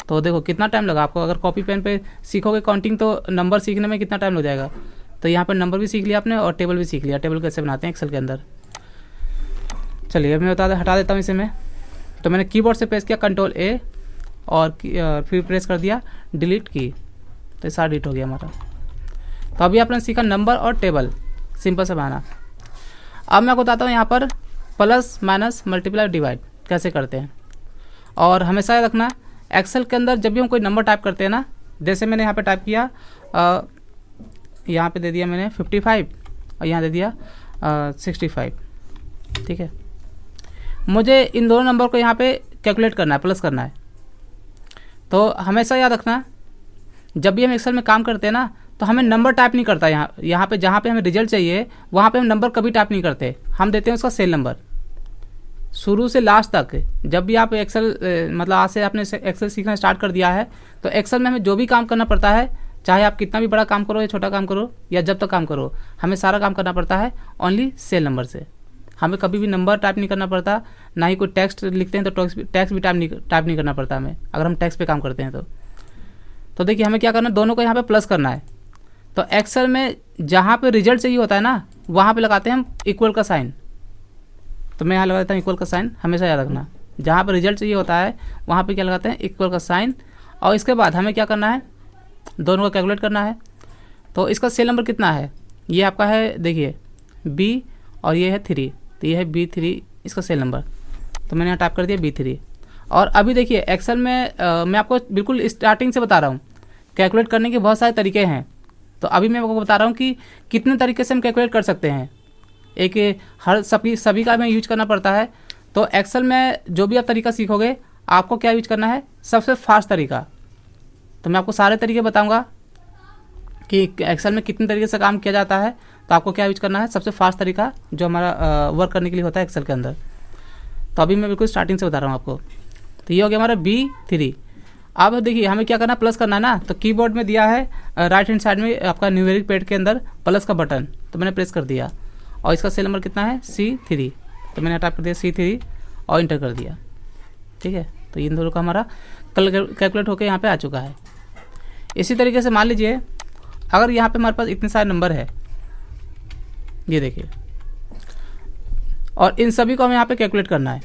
तो देखो कितना टाइम लगा आपको। अगर कॉपी पेन पे सीखोगे काउंटिंग तो नंबर सीखने में कितना टाइम लग जाएगा। तो यहाँ पर नंबर भी सीख लिया आपने और टेबल भी सीख लिया। टेबल कैसे बनाते हैं एक्सेल के अंदर, चलिए अब मैं हटा देता हूँ इसे मैं। तो मैंने कीबोर्ड से प्रेस किया कंट्रोल A और फिर प्रेस कर दिया डिलीट की, तो सारा डिलीट हो गया हमारा। तो अभी आपने सीखा नंबर और टेबल सिंपल से बनाना। अब मैं आपको बताता हूँ यहाँ पर प्लस माइनस मल्टीप्लाई डिवाइड कैसे करते हैं। और हमेशा याद रखना एक्सेल के अंदर जब भी हम कोई नंबर टाइप करते हैं ना, जैसे मैंने यहाँ पे टाइप किया, यहाँ पे दे दिया मैंने 55 और यहाँ दे दिया 65, ठीक है। मुझे इन दोनों नंबर को यहाँ पे कैलकुलेट करना है, प्लस करना है। तो हमेशा याद रखना जब भी हम एक्सेल में काम करते हैं ना, तो हमें नंबर टाइप नहीं करता। यहाँ पे जहाँ पे हमें रिजल्ट चाहिए वहाँ पे हम नंबर कभी टाइप नहीं करते, हम देते हैं उसका सेल नंबर शुरू से लास्ट तक। जब भी आप एक्सेल मतलब आज से आपने एक्सेल सीखना स्टार्ट कर दिया है तो एक्सेल में हमें जो भी काम करना पड़ता है, चाहे आप कितना भी बड़ा काम करो या छोटा काम करो या जब तक काम करो, हमें सारा काम करना पड़ता है ओनली सेल नंबर से। हमें कभी भी नंबर टाइप नहीं करना पड़ता, ना ही कोई टेक्स्ट लिखते हैं तो टेक्स्ट भी टाइप नहीं करना पड़ता हमें, अगर हम टेक्स्ट पे काम करते हैं तो देखिए हमें क्या करना है, दोनों को यहाँ पे प्लस करना है। तो एक्सेल में जहाँ पे रिजल्ट चाहिए होता है ना, वहाँ पे लगाते हैं हम इक्वल का साइन। तो मैं यहाँ लगा देता हूँ इक्वल का साइन, हमेशा याद रखना, जहाँ पे रिजल्ट चाहिए होता है वहाँ पे क्या लगाते हैं, इक्वल का साइन। और इसके बाद हमें क्या करना है, दोनों को कैलकुलेट करना है। तो इसका सेल नंबर कितना है, ये आपका है देखिए B और ये है 3, तो ये है B3 इसका सेल नंबर। तो मैंने यहाँ टाइप कर दिया B3। और अभी देखिए एक्सेल में मैं आपको बिल्कुल स्टार्टिंग से बता रहा हूँ, कैलकुलेट करने के बहुत सारे तरीके हैं। तो अभी मैं आपको बता रहा हूँ कि कितने तरीके से हम कैलकुलेट कर सकते हैं। एक हर सभी का हमें यूज करना पड़ता है। तो एक्सेल में जो भी आप तरीका सीखोगे आपको क्या यूज करना है, सबसे फास्ट तरीका। तो मैं आपको सारे तरीके बताऊंगा कि एक्सेल में कितने तरीके से काम किया जाता है। तो आपको क्या यूज करना है, सबसे फास्ट तरीका जो हमारा वर्क करने के लिए होता है एक्सेल के अंदर। तो अभी मैं बिल्कुल स्टार्टिंग से बता रहा हूँ आपको। तो ये हो गया हमारा B3। अब देखिए हमें क्या करना है, प्लस करना है ना। तो कीबोर्ड में दिया है राइट हैंड साइड में आपका न्यूमेरिक पैड के अंदर प्लस का बटन, तो मैंने प्रेस कर दिया। और इसका सेल नंबर कितना है, C3। तो मैंने टाइप कर दिया C3 और इंटर कर दिया। ठीक है, तो इन दोनों का हमारा कैलकुलेट होकर यहाँ पे आ चुका है। इसी तरीके से मान लीजिए अगर यहाँ पे हमारे पास इतने सारे नंबर है, ये देखिए, और इन सभी को हमें यहाँ पे कैलकुलेट करना है,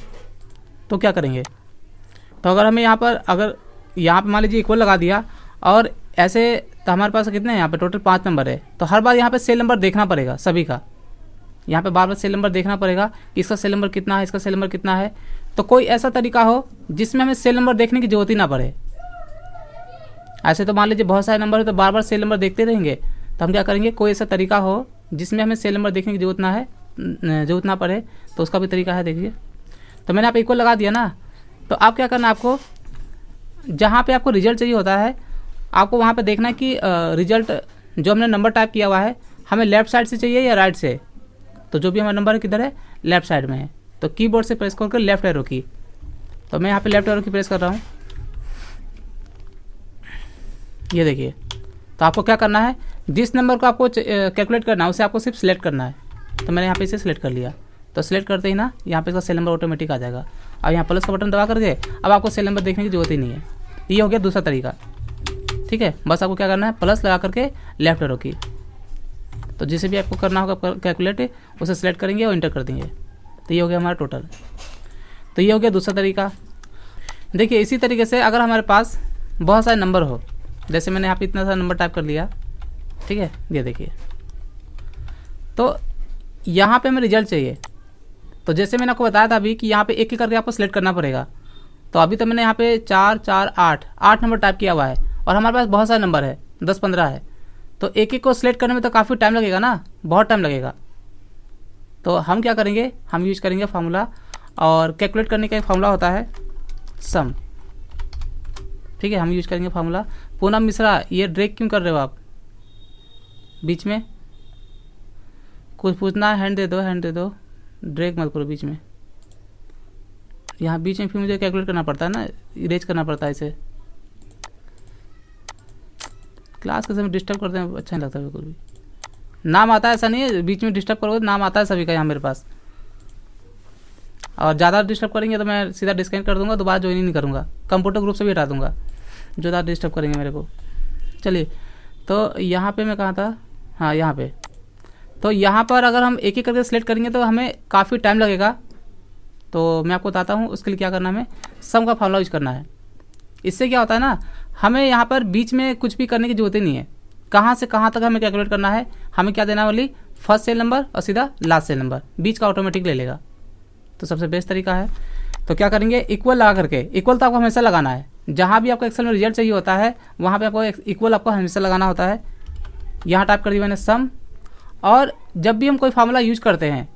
तो क्या करेंगे। तो अगर हमें यहाँ पे मान लीजिए इक्वल लगा दिया और ऐसे, तो हमारे पास कितने हैं यहाँ पे टोटल 5 नंबर है। तो हर बार यहाँ पे सेल नंबर देखना पड़ेगा सभी का, यहाँ पे बार बार सेल नंबर देखना पड़ेगा कि इसका सेल नंबर कितना है, इसका सेल नंबर कितना है। तो कोई ऐसा तरीका हो जिसमें हमें सेल नंबर देखने की जरूरत ही ना पड़े। ऐसे तो मान लीजिए बहुत सारे नंबर है तो बार बार सेल नंबर देखते रहेंगे, तो हम क्या करेंगे, कोई ऐसा तरीका हो जिसमें हमें सेल नंबर देखने की जरूरत ना पड़े, तो उसका भी तरीका है। देखिए तो मैंने आप इक्वल लगा दिया ना। तो आप क्या करना, आपको जहाँ पे आपको रिजल्ट चाहिए होता है आपको वहाँ पे देखना है कि रिजल्ट जो हमने नंबर टाइप किया हुआ है हमें लेफ्ट साइड से चाहिए या राइट से। तो जो भी हमारा नंबर है किधर है, लेफ्ट साइड में है। तो कीबोर्ड से प्रेस करके लेफ्ट एरो की, तो मैं यहाँ पे लेफ्ट एरो की प्रेस कर रहा हूँ, ये देखिए। तो आपको क्या करना है, जिस नंबर को आपको कैलकुलेट करना है उसे आपको सिर्फ सिलेक्ट करना है। तो मैंने यहाँ पे इसे सिलेक्ट कर लिया। तो सिलेक्ट करते ही ना यहाँ पे इसका सेल नंबर ऑटोमेटिक आ जाएगा। अब यहाँ प्लस का बटन दबा कर दे, अब आपको सेल नंबर देखने की जरूरत ही नहीं है। ये हो गया दूसरा तरीका। ठीक है, बस आपको क्या करना है, प्लस लगा करके लेफ्ट एरो की, तो जिसे भी आपको करना होगा कैलकुलेट उसे सिलेक्ट करेंगे और इंटर कर देंगे। तो ये हो गया हमारा टोटल। तो ये हो गया दूसरा तरीका। देखिए इसी तरीके से अगर हमारे पास बहुत सारे नंबर हो, जैसे मैंने यहाँ पे इतना सारा नंबर टाइप कर लिया, ठीक है, ये देखिए। तो यहाँ पे हमें रिजल्ट चाहिए। तो जैसे मैंने आपको बताया था अभी कि यहाँ पे एक एक करके आपको सिलेक्ट करना पड़ेगा। तो अभी तो मैंने यहाँ पे 4 4 8 नंबर टाइप किया हुआ है और हमारे पास बहुत सारे नंबर है, 10-15 है। तो एक एक को सिलेक्ट करने में तो काफ़ी टाइम लगेगा ना, बहुत टाइम लगेगा। तो हम क्या करेंगे, हम यूज करेंगे फार्मूला, और कैलकुलेट करने का एक फार्मूला होता है सम। ठीक है, हम यूज करेंगे फार्मूला। पूनम मिश्रा, ये ड्रैग क्यों कर रहे हो आप बीच में, कुछ पूछना है, हैंड दे दो, ड्रैग मत करो बीच में। यहाँ बीच में फिर मुझे कैलकुलेट करना पड़ता है ना, इरेज करना पड़ता है इसे। क्लास के समय डिस्टर्ब करते हैं, अच्छा नहीं लगता बिल्कुल भी। नाम आता है, ऐसा नहीं है बीच में डिस्टर्ब करोगे, नाम आता है सभी का यहाँ मेरे पास। और ज़्यादा डिस्टर्ब करेंगे तो मैं सीधा डिस्कनेक्ट कर दूंगा, दोबारा ज्वाइन नहीं करूँगा, कंप्यूटर ग्रुप से भी हटा दूंगा जो ज़्यादा डिस्टर्ब करेंगे मेरे को। चलिए, तो यहाँ पे मैं कहाँ था, हाँ यहाँ पे। तो यहाँ पर अगर हम एक एक करके सिलेक्ट करेंगे तो हमें काफ़ी टाइम लगेगा। तो मैं आपको बताता हूँ उसके लिए क्या करना है, हमें सम का फार्मूला यूज करना है। इससे क्या होता है ना, हमें यहाँ पर बीच में कुछ भी करने की जरूरत ही नहीं है। कहाँ से कहाँ तक हमें कैलकुलेट करना है, हमें क्या देना वाली, फर्स्ट सेल नंबर और सीधा लास्ट सेल नंबर, बीच का ऑटोमेटिक ले लेगा। तो सबसे बेस्ट तरीका है। तो क्या करेंगे, इक्वल लगा करके, इक्वल तो आपको हमेशा लगाना है। जहाँ भी आपको एक्सेल में रिजल्ट चाहिए होता है वहाँ पे आपको इक्वल आपको हमेशा लगाना होता है। यहाँ टाइप कर दिया मैंने सम। और जब भी हम कोई फार्मूला यूज करते हैं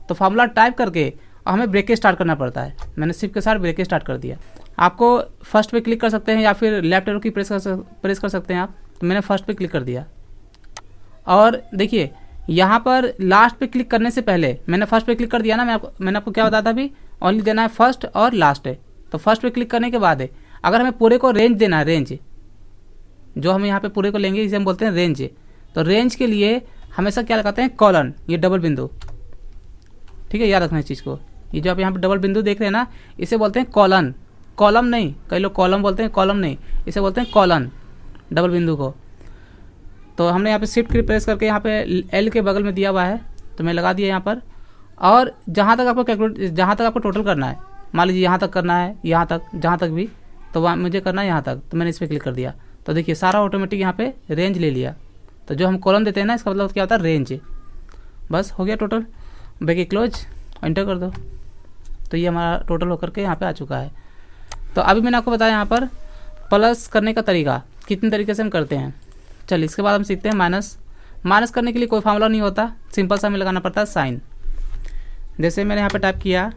तो फार्मूला टाइप करके हमें ब्रेकेट स्टार्ट करना पड़ता है। मैंने शिफ्ट के साथ ब्रेकेट स्टार्ट कर दिया। आपको फर्स्ट पे क्लिक कर सकते हैं या फिर लेफ्ट एरो की प्रेस कर सकते हैं आप। तो मैंने फर्स्ट पे क्लिक कर दिया, और देखिए यहाँ पर लास्ट पे क्लिक करने से पहले मैंने फर्स्ट पे क्लिक कर दिया ना, मैंने आपको क्या बताया था अभी, ओनली देना है फर्स्ट और लास्ट है। तो फर्स्ट पे क्लिक करने के बाद है, अगर हमें पूरे को रेंज देना है, रेंज जो हम यहाँ पे पूरे को लेंगे इसे हम बोलते हैं रेंज। तो रेंज के लिए हमेशा क्या लगाते हैं, कॉलन, ये डबल बिंदु, ठीक है, याद रखना इस चीज़ को। ये जो आप यहाँ पे डबल बिंदु देख रहे हैं ना, इसे बोलते हैं कॉलन, कॉलम नहीं, कई लोग कॉलम बोलते हैं, कॉलम नहीं, इसे बोलते हैं कॉलन, डबल बिंदु को। तो हमने यहाँ पे शिफ्ट की प्रेस करके यहाँ पे एल के बगल में दिया हुआ है, तो मैं लगा दिया यहाँ पर। और जहाँ तक आपको कैलकुलेट, जहाँ तक आपको टोटल करना है, मान लीजिए यहाँ तक करना है, यहाँ तक, जहाँ तक भी, तो वहाँ मुझे करना है यहाँ तक, तो मैंने इस पर क्लिक कर दिया। तो देखिए सारा ऑटोमेटिक यहाँ पे रेंज ले लिया। तो जो हम कॉलम देते हैं ना, इसका मतलब क्या होता है, रेंज। बस हो गया टोटल, बैक क्लोज, एंटर कर दो। तो ये हमारा टोटल होकर के यहाँ पे आ चुका है। तो अभी मैंने आपको बताया यहाँ पर प्लस करने का तरीका, कितने तरीके से हम करते हैं। चलिए इसके बाद हम सीखते हैं माइनस। माइनस करने के लिए कोई फार्मूला नहीं होता, सिंपल सा हमें लगाना पड़ता है साइन। जैसे मैंने यहाँ पे टाइप किया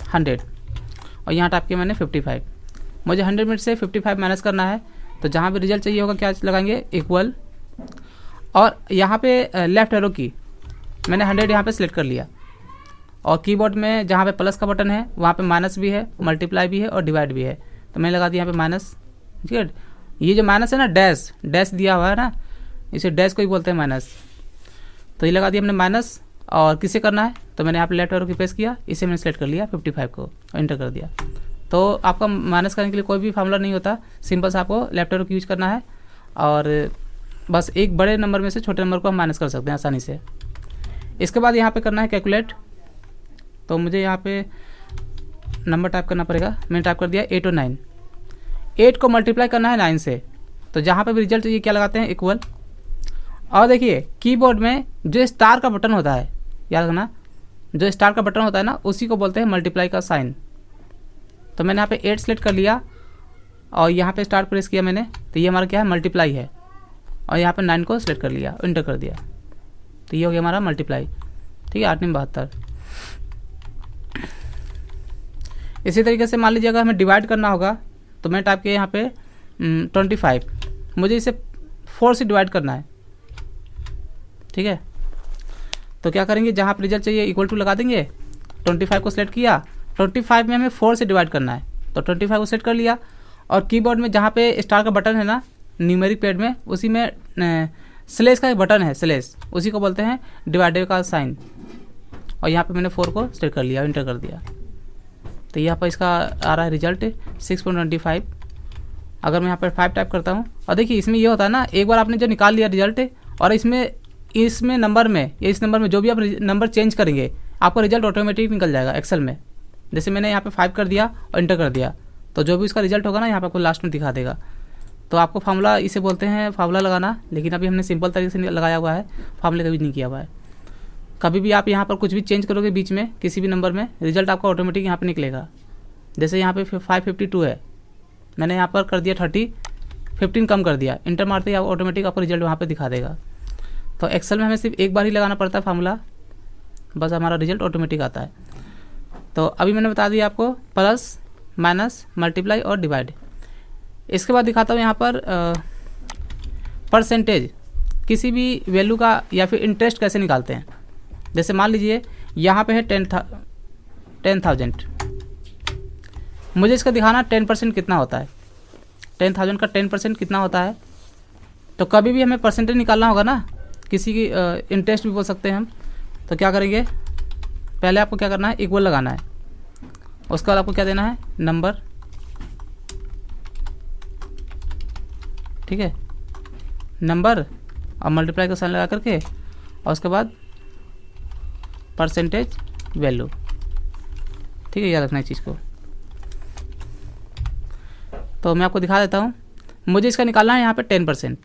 100 और यहाँ टाइप किया मैंने 55। मुझे 100 में से 55 माइनस करना है, तो जहाँ पे रिजल्ट चाहिए होगा क्या लगाएंगे, इक्वल, और यहाँ पे लेफ्ट एरो की मैंने 100 यहाँ पे सिलेक्ट कर लिया। और कीबोर्ड में जहाँ पे प्लस का बटन है वहाँ पे माइनस भी है, मल्टीप्लाई भी है और डिवाइड भी है, तो मैं लगा दिया यहाँ पे माइनस। ठीक है, ये जो माइनस है ना, डैश, डैश दिया हुआ है ना, इसे डैश को ही बोलते हैं माइनस। तो ये लगा दिया हमने माइनस। और किसे करना है, तो मैंने यहाँ पे लेफ्ट एरो की प्रेस किया, इसे मैंने सेलेक्ट कर लिया 55 को, एंटर कर दिया। तो आपका माइनस करने के लिए कोई भी फार्मूला नहीं होता, सिंपल से आपको लेफ्ट एरो की यूज करना है और बस एक बड़े नंबर में से छोटे नंबर को हम माइनस कर सकते हैं आसानी से। इसके बाद यहाँ पे करना है कैलकुलेट। तो मुझे यहाँ पे नंबर टाइप करना पड़ेगा, मैंने टाइप कर दिया 8 और 9। 8 को मल्टीप्लाई करना है 9 से, तो जहाँ पे भी रिजल्ट चाहिए क्या लगाते हैं, इक्वल। और देखिए कीबोर्ड में जो स्टार का बटन होता है, याद रखना, जो स्टार का बटन होता है ना, उसी को बोलते हैं मल्टीप्लाई का साइन। तो मैंने यहाँ पे 8 सेलेक्ट कर लिया और यहाँ पे स्टार प्रेस किया मैंने, तो ये हमारा क्या है, मल्टीप्लाई है। और यहाँ पे 9 को सिलेक्ट कर लिया, एंटर कर दिया, तो ये हो गया हमारा मल्टीप्लाई। ठीक है, 8 में 72। इसी तरीके से मान लीजिए अगर हमें डिवाइड करना होगा, तो मैं टाइप किया यहाँ पे 25, मुझे इसे 4 से डिवाइड करना है। ठीक है, तो क्या करेंगे, जहाँ पर रिजल्ट चाहिए इक्वल टू लगा देंगे, 25 को सिलेक्ट किया, 25 में हमें 4 से डिवाइड करना है, तो 25 को सेलेक्ट कर लिया। और कीबोर्ड में जहाँ पे स्टार का बटन है ना, न्यूमेरिक पैड में, उसी में स्लेश का एक बटन है, स्लेश, उसी को बोलते हैं डिवाइडर का साइन। और यहाँ पे मैंने 4 को सेलेक्ट कर लिया, एंटर कर दिया। तो यहाँ पर इसका आ रहा है रिजल्ट 6.25। अगर मैं यहाँ पर 5 टाइप करता हूँ, और देखिए इसमें ये होता है ना, एक बार आपने जो निकाल लिया रिजल्ट, और इसमें नंबर में या इस नंबर में जो भी आप नंबर चेंज करेंगे, आपका रिजल्ट ऑटोमेटिक निकल जाएगा एक्सेल में। जैसे मैंने यहाँ पे 5 कर दिया और एंटर कर दिया, तो जो भी इसका रिजल्ट होगा ना, यहाँ पे आपको लास्ट में दिखा देगा। तो आपको फार्मूला इसे बोलते हैं, फार्मूला लगाना, लेकिन अभी हमने सिंपल तरीके से लगाया हुआ है, फार्मूले कभी नहीं किया हुआ है। कभी भी आप यहाँ पर कुछ भी चेंज करोगे बीच में किसी भी नंबर में, रिजल्ट आपका ऑटोमेटिक यहाँ पे निकलेगा। जैसे यहाँ पे 552 है, मैंने यहाँ पर कर दिया 30, 15 कम कर दिया, इंटर मारते ही आप ऑटोमेटिक आपको रिजल्ट वहाँ पे दिखा देगा। तो एक्सेल में हमें सिर्फ एक बार ही लगाना पड़ता है फार्मूला, बस हमारा रिजल्ट ऑटोमेटिक आता है। तो अभी मैंने बता दिया आपको प्लस, माइनस, मल्टीप्लाई और डिवाइड। इसके बाद दिखाता हूँ यहाँ पर परसेंटेज, किसी भी वैल्यू का या फिर इंटरेस्ट कैसे निकालते हैं। जैसे मान लीजिए यहाँ पे है 10,000, मुझे इसका दिखाना 10% कितना होता है, 10,000 का 10% कितना होता है। तो कभी भी हमें परसेंटेज निकालना होगा ना, किसी की इंटरेस्ट भी बोल सकते हैं हम, तो क्या करेंगे, पहले आपको क्या करना है, इक्वल लगाना है। उसके बाद आपको क्या देना है, नंबर, ठीक है, नंबर और मल्टीप्लाई का साइन लगा करके, और उसके बाद परसेंटेज वैल्यू। ठीक है, याद रखना इस चीज़ को। तो मैं आपको दिखा देता हूँ, मुझे इसका निकालना है यहाँ पे 10%।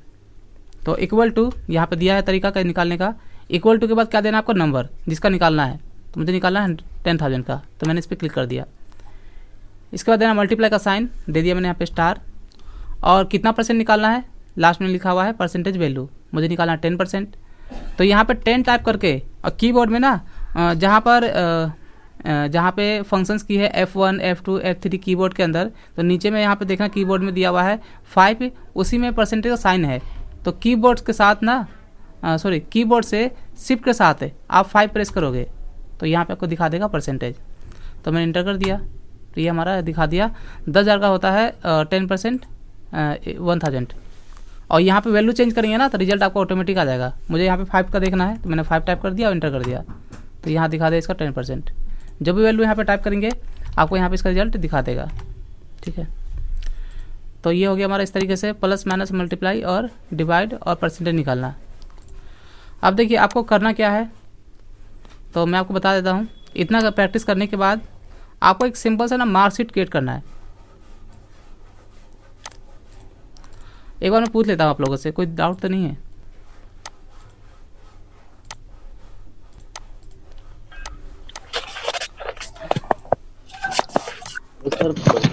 तो इक्वल टू, यहाँ पे दिया है तरीका का निकालने का, इक्वल टू के बाद क्या देना है आपको, नंबर जिसका निकालना है। तो मुझे निकालना है 10,000 का, तो मैंने इस पर क्लिक कर दिया। इसके बाद देना मल्टीप्लाई का साइन, दे दिया मैंने यहाँ पे स्टार। और कितना परसेंट निकालना है, लास्ट में लिखा हुआ है परसेंटेज वैल्यू, मुझे निकालना है 10%। तो यहाँ पे 10 टाइप करके, और कीबोर्ड में ना जहाँ पे फंक्शंस की है F1, F2, F3 कीबोर्ड के अंदर, तो नीचे में यहाँ पे देखना कीबोर्ड में दिया हुआ है 5, उसी में परसेंटेज का साइन है। तो कीबोर्ड के साथ ना सॉरी कीबोर्ड से शिफ्ट के साथ आप 5 प्रेस करोगे तो यहाँ पे आपको दिखा देगा परसेंटेज। तो मैंने इंटर कर दिया तो ये हमारा दिखा दिया 10,000 का होता है 10% 1000 और यहाँ पे वैल्यू चेंज करेंगे ना तो रिजल्ट आपको ऑटोमेटिक आ जाएगा। मुझे यहाँ पे 5 का देखना है तो मैंने 5 टाइप कर दिया और इंटर कर दिया तो यहाँ दिखा दे इसका 10%। जब भी वैल्यू यहाँ पे टाइप करेंगे आपको यहाँ पे इसका रिजल्ट दिखा देगा। ठीक है, तो ये हो गया हमारा इस तरीके से प्लस माइनस मल्टीप्लाई और डिवाइड और परसेंटेज निकालना। अब देखिए आपको करना क्या है तो मैं आपको बता देता हूँ। इतना प्रैक्टिस करने के बाद आपको एक सिंपल सा ना मार्कशीट क्रिएट करना है। एक बार मैं पूछ लेता हूँ आप लोगों से, कोई डाउट तो नहीं है?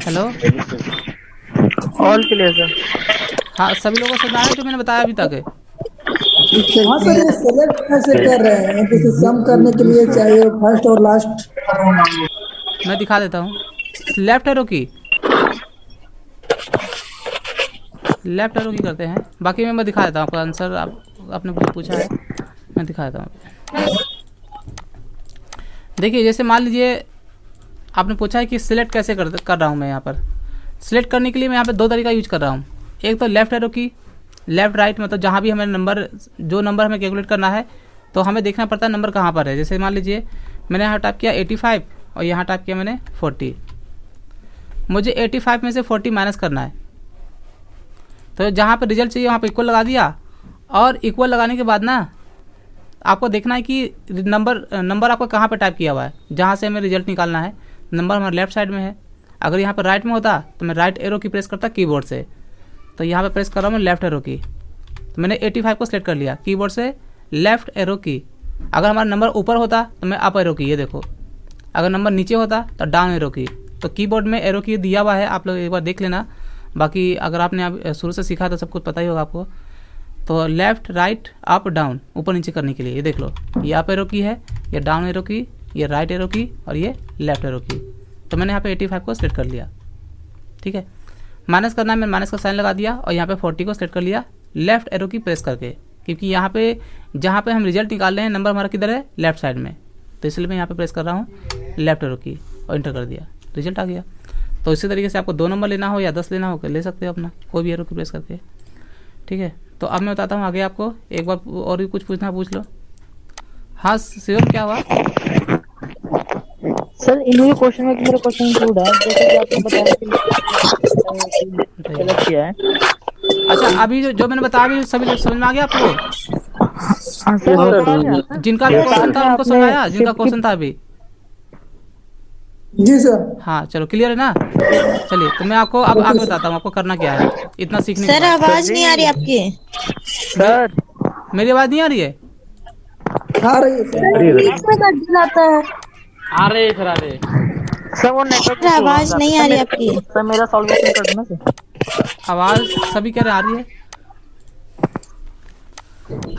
Hello, all clear sir. हाँ सभी लोगों को सुना है जो मैंने बताया अभी तक है? हाँ सर, ये सेलेक्ट कैसे कर रहे हैं? जैसे सम करने के लिए चाहिए फर्स्ट और लास्ट। मैं दिखा देता हूँ। लेफ्ट एरो की करते हैं, बाकी मैं दिखा देता हूँ आपको आंसर। आपने मुझे पूछा है मैं दिखा देता हूँ। देखिए जैसे मान लीजिए आपने पूछा है कि सिलेक्ट कैसे कर रहा हूँ मैं। यहाँ पर सिलेक्ट करने के लिए मैं यहाँ पे 2 तरीका यूज कर रहा हूँ। एक तो लेफ्ट एरो की, लेफ्ट राइट मतलब जहाँ भी हमें नंबर, जो नंबर हमें कैलकुलेट करना है तो हमें देखना पड़ता है नंबर कहाँ पर है। जैसे मान लीजिए मैंने यहाँ टाइप किया 85 और यहाँ टाइप किया मैंने 40। मुझे 85 में से 40 माइनस करना है तो जहाँ पर रिजल्ट चाहिए वहाँ पर इक्वल लगा दिया। और इक्वल लगाने के बाद ना आपको देखना है कि नंबर आपको कहाँ पर टाइप किया हुआ है, जहाँ से हमें रिजल्ट निकालना है। नंबर हमारे लेफ्ट साइड में है। अगर यहाँ पर राइट में होता तो मैं राइट एरो की प्रेस करता कीबोर्ड से, तो यहाँ पे प्रेस कर रहा हूँ मैं लेफ्ट एरो की। तो मैंने 85 को सिलेक्ट कर लिया कीबोर्ड से लेफ्ट एरो की। अगर हमारा नंबर ऊपर होता तो मैं अप एरो की, ये देखो। अगर नंबर नीचे होता तो डाउन एरो की। तो कीबोर्ड में एरो की दिया हुआ है, आप लोग एक बार देख लेना। बाकी अगर आपने अब शुरू से सीखा तो सब कुछ पता ही होगा आपको। तो लेफ्ट राइट अप डाउन ऊपर नीचे करने के लिए ये देख लो, ये अप एरो की है, ये डाउन एरो की, ये राइट एरो की और ये लेफ्ट एरो की। तो मैंने यहाँ पे 85 को सिलेक्ट कर लिया। ठीक है, माइनस करना है, मैंने माइनस का साइन लगा दिया और यहाँ पे 40 को सिलेक्ट कर लिया लेफ्ट एरो की प्रेस करके, क्योंकि यहाँ पे जहाँ पे हम रिजल्ट निकाल रहे हैं नंबर हमारा किधर है, लेफ्ट साइड में। तो इसलिए मैं यहाँ पे प्रेस कर रहा हूँ लेफ्ट एरो की और इंटर कर दिया, रिजल्ट आ गया। तो इसी तरीके से आपको 2 नंबर लेना हो या 10 लेना हो ले सकते हो अपना कोई भी एरो की प्रेस करके। ठीक है, तो अब मैं बताता हूँ आगे आपको। एक बार और भी कुछ पूछना पूछ लो। हाँ शिवम क्या हुआ? सर इन्हीं क्वेश्चन में मेरा क्वेश्चन इंक्लूड है, जैसे कि आपने बताया कि सेलेक्ट किया है। अच्छा अभी जो मैंने बताया अभी सभी लोग समझ में आ गया आपको? हाँ सर, जिनका भी क्वेश्चन था उनको समझ आया? जिनका क्वेश्चन था अभी? जी सर। हाँ चलो क्लियर है ना। चलिए तो मैं आपको अब आगे बताता हूँ आपको करना क्या है इतना सीखने के सर बाद। आवाज नहीं आ रही आपकी। सर मेरी आवाज़ नहीं आ रही है? आ रही है सर। बीच में कट जाता है। सर वो नेटवर्क सर आवाज नहीं आ रही आपकी। सर मेरा सॉल्यूशन कर देना सर। आवाज़ सभी कह रहे आ रही है।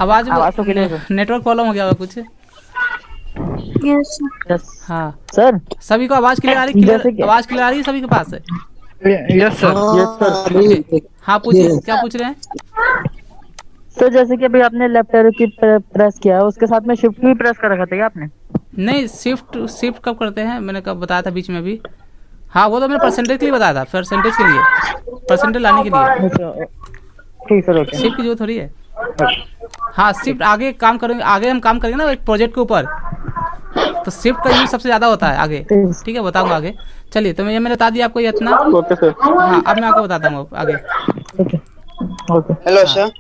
आवाज़ तो clear है। नेटवर्क प्रॉब्लम हो गया होगा कुछ। यस यस हाँ सर। सभी को आवाज़ क्लियर आ रही? जैसे कि- आवाज़ क्लियर आ रही है सभी के पास है? Yes sir. हाँ पूछिए क्या पूछ रहे हैं? सर जैसे कि अभी आपने लेफ्ट एरो की प्रेस किया है, उसके साथ में शिफ्ट भी प्रेस कर रखा था क्या आपने? नहीं शिफ्ट कब करते हैं, मैंने कब बताया था बीच में भी। हाँ वो तो मैंने परसेंटेज के लिए बताया था, परसेंटेज के लिए, परसेंटेज लाने के लिए। अच्छा ठीक सर, ओके। शिफ्ट की जरूरत थोड़ी है। हाँ शिफ्ट आगे काम करेंगे, आगे हम काम करेंगे ना एक प्रोजेक्ट के ऊपर, तो शिफ्ट का यूज सबसे ज्यादा होता है आगे। ठीक है बताऊंगा आगे। चलिए तो मैंने बता दिया आपको ये इतना। हाँ अब मैं आपको बताता हूँ आगे। Okay hello sir.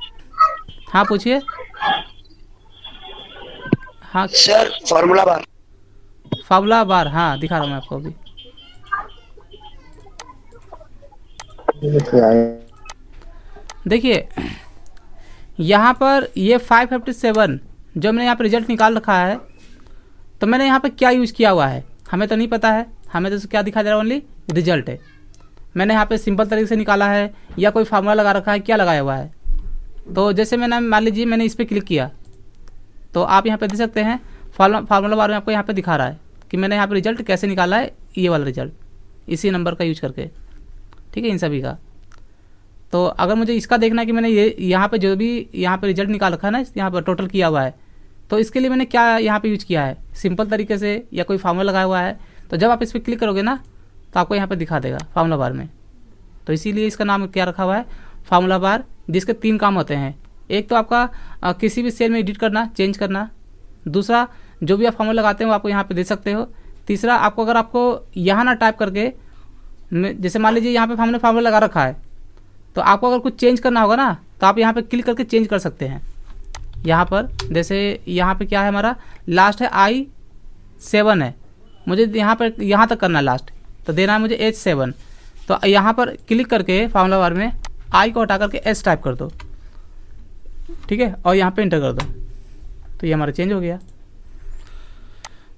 हाँ पूछिए। हाँ सर फॉर्मूला बार। फार्मूला बार, हाँ दिखा रहा हूँ मैं आपको अभी। देखिए यहाँ पर ये 557 जो मैंने यहाँ पर रिजल्ट निकाल रखा है, तो मैंने यहाँ पर क्या यूज़ किया हुआ है हमें तो नहीं पता है। हमें तो क्या दिखा दे रहा है, ओनली रिजल्ट है। मैंने यहाँ पे सिंपल तरीके से निकाला है या कोई फार्मूला लगा रखा है, क्या लगाया हुआ है। तो जैसे मैंने मान लीजिए मैंने इस पर क्लिक किया तो आप यहाँ पे देख सकते हैं फार्मूला बार में आपको यहाँ पे दिखा रहा है कि मैंने यहाँ पे रिजल्ट कैसे निकाला है, ये वाला रिजल्ट इसी नंबर का यूज करके। ठीक है इन सभी का। तो अगर मुझे इसका देखना है कि मैंने ये यहाँ पे जो भी यहाँ पे रिजल्ट निकाल रखा है ना, यहाँ पर टोटल किया हुआ है, तो इसके लिए मैंने क्या यहाँ पे यूज किया है, सिंपल तरीके से या कोई फार्मूला लगाया हुआ है, तो जब आप इस पर क्लिक करोगे ना तो आपको यहाँ पे दिखा देगा फार्मूला बार में। तो इसीलिए इसका नाम क्या रखा हुआ है, फार्मूला बार, जिसके 3 काम होते हैं। एक तो आपका किसी भी सेल में एडिट करना, चेंज करना। दूसरा, जो भी आप फार्मूला लगाते हैं वो आपको यहाँ पे दे सकते हो। तीसरा, आपको अगर आपको यहाँ ना टाइप करके, जैसे मान लीजिए यहाँ पे हमने फार्मूला लगा रखा है, तो आपको अगर कुछ चेंज करना होगा ना तो आप यहाँ पे क्लिक करके चेंज कर सकते हैं। यहाँ पर जैसे यहाँ पे क्या है, हमारा लास्ट है I7 है, मुझे यहाँ पर यहाँ तक करना है लास्ट, तो देना है मुझे H7। तो यहाँ पर क्लिक करके फार्मूला बार में I को हटा करके S टाइप कर दो, ठीक है, और यहाँ पे इंटर कर दो, तो ये हमारा चेंज हो गया।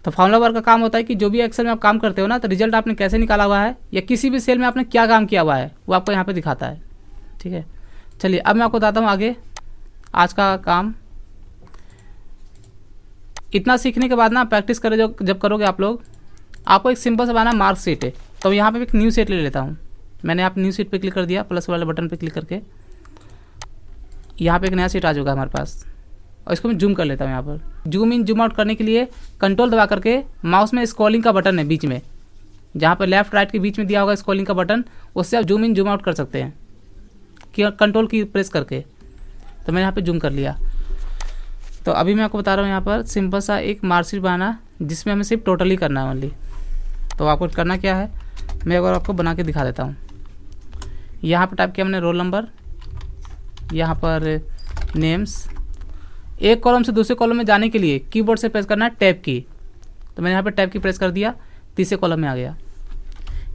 तो फार्मूला बार का काम होता है कि जो भी एक्सेल में आप काम करते हो ना, तो रिजल्ट आपने कैसे निकाला हुआ है या किसी भी सेल में आपने क्या काम किया हुआ है वो आपको यहाँ पे दिखाता है, ठीक है। चलिए अब मैं आपको बताता हूँ आगे आज का काम। इतना सीखने के बाद ना प्रैक्टिस करें जब करोगे आप लोग, आपको एक सिंपल सा बनाना मार्कशीट है। तो यहाँ पे एक न्यू शीट ले लेता हूँ। मैंने आप न्यू शीट पे क्लिक कर दिया, प्लस वाले बटन पे क्लिक करके यहाँ पे एक नया शीट आ जाएगा हमारे पास, और इसको मैं जूम कर लेता हूँ। यहाँ पर जूम इन जूम आउट करने के लिए कंट्रोल दबा करके माउस में स्क्रॉलिंग का बटन है बीच में, जहाँ पर लेफ्ट राइट के बीच में दिया होगा स्क्रॉलिंग का बटन, उससे आप जूम इन जूम आउट कर सकते हैं कि कंट्रोल की प्रेस करके। तो मैंने यहाँ पे जूम कर लिया। तो अभी मैं आपको बता रहा हूँ यहाँ पर सिंपल सा एक मार्कशीट बनाना, जिसमें हमें सिर्फ टोटल ही करना है ओनली। तो आपको करना क्या है, मैं अगर आपको बना के दिखा देता हूँ। यहाँ पर टाइप किया मैंने रोल नंबर, यहाँ पर नेम्स। एक कॉलम से दूसरे कॉलम में जाने के लिए कीबोर्ड से प्रेस करना है टैब की। तो मैंने यहाँ पर टैब की प्रेस कर दिया, तीसरे कॉलम में आ गया।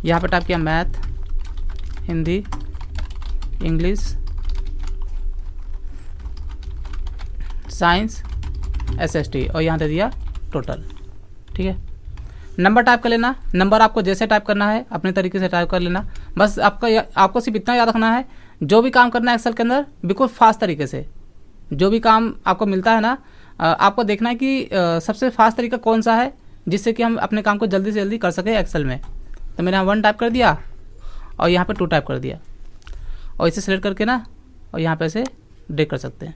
यहाँ पर टाइप किया math, Hindi, English, science, SST, और यहाँ दे दिया टोटल, ठीक है। नंबर टाइप कर लेना, नंबर आपको जैसे टाइप करना है अपने तरीके से टाइप कर लेना। बस आपको सिर्फ इतना याद रखना है, जो भी काम करना है एक्सेल के अंदर बिल्कुल फास्ट तरीके से। जो भी काम आपको मिलता है ना, आपको देखना है कि सबसे फास्ट तरीका कौन सा है, जिससे कि हम अपने काम को जल्दी से जल्दी कर सकें एक्सेल में। तो मैंने 1 टाइप कर दिया और यहाँ पे 2 टाइप कर दिया, और इसे सेलेक्ट करके ना और यहाँ पे ऐसे ड्रैग कर सकते हैं।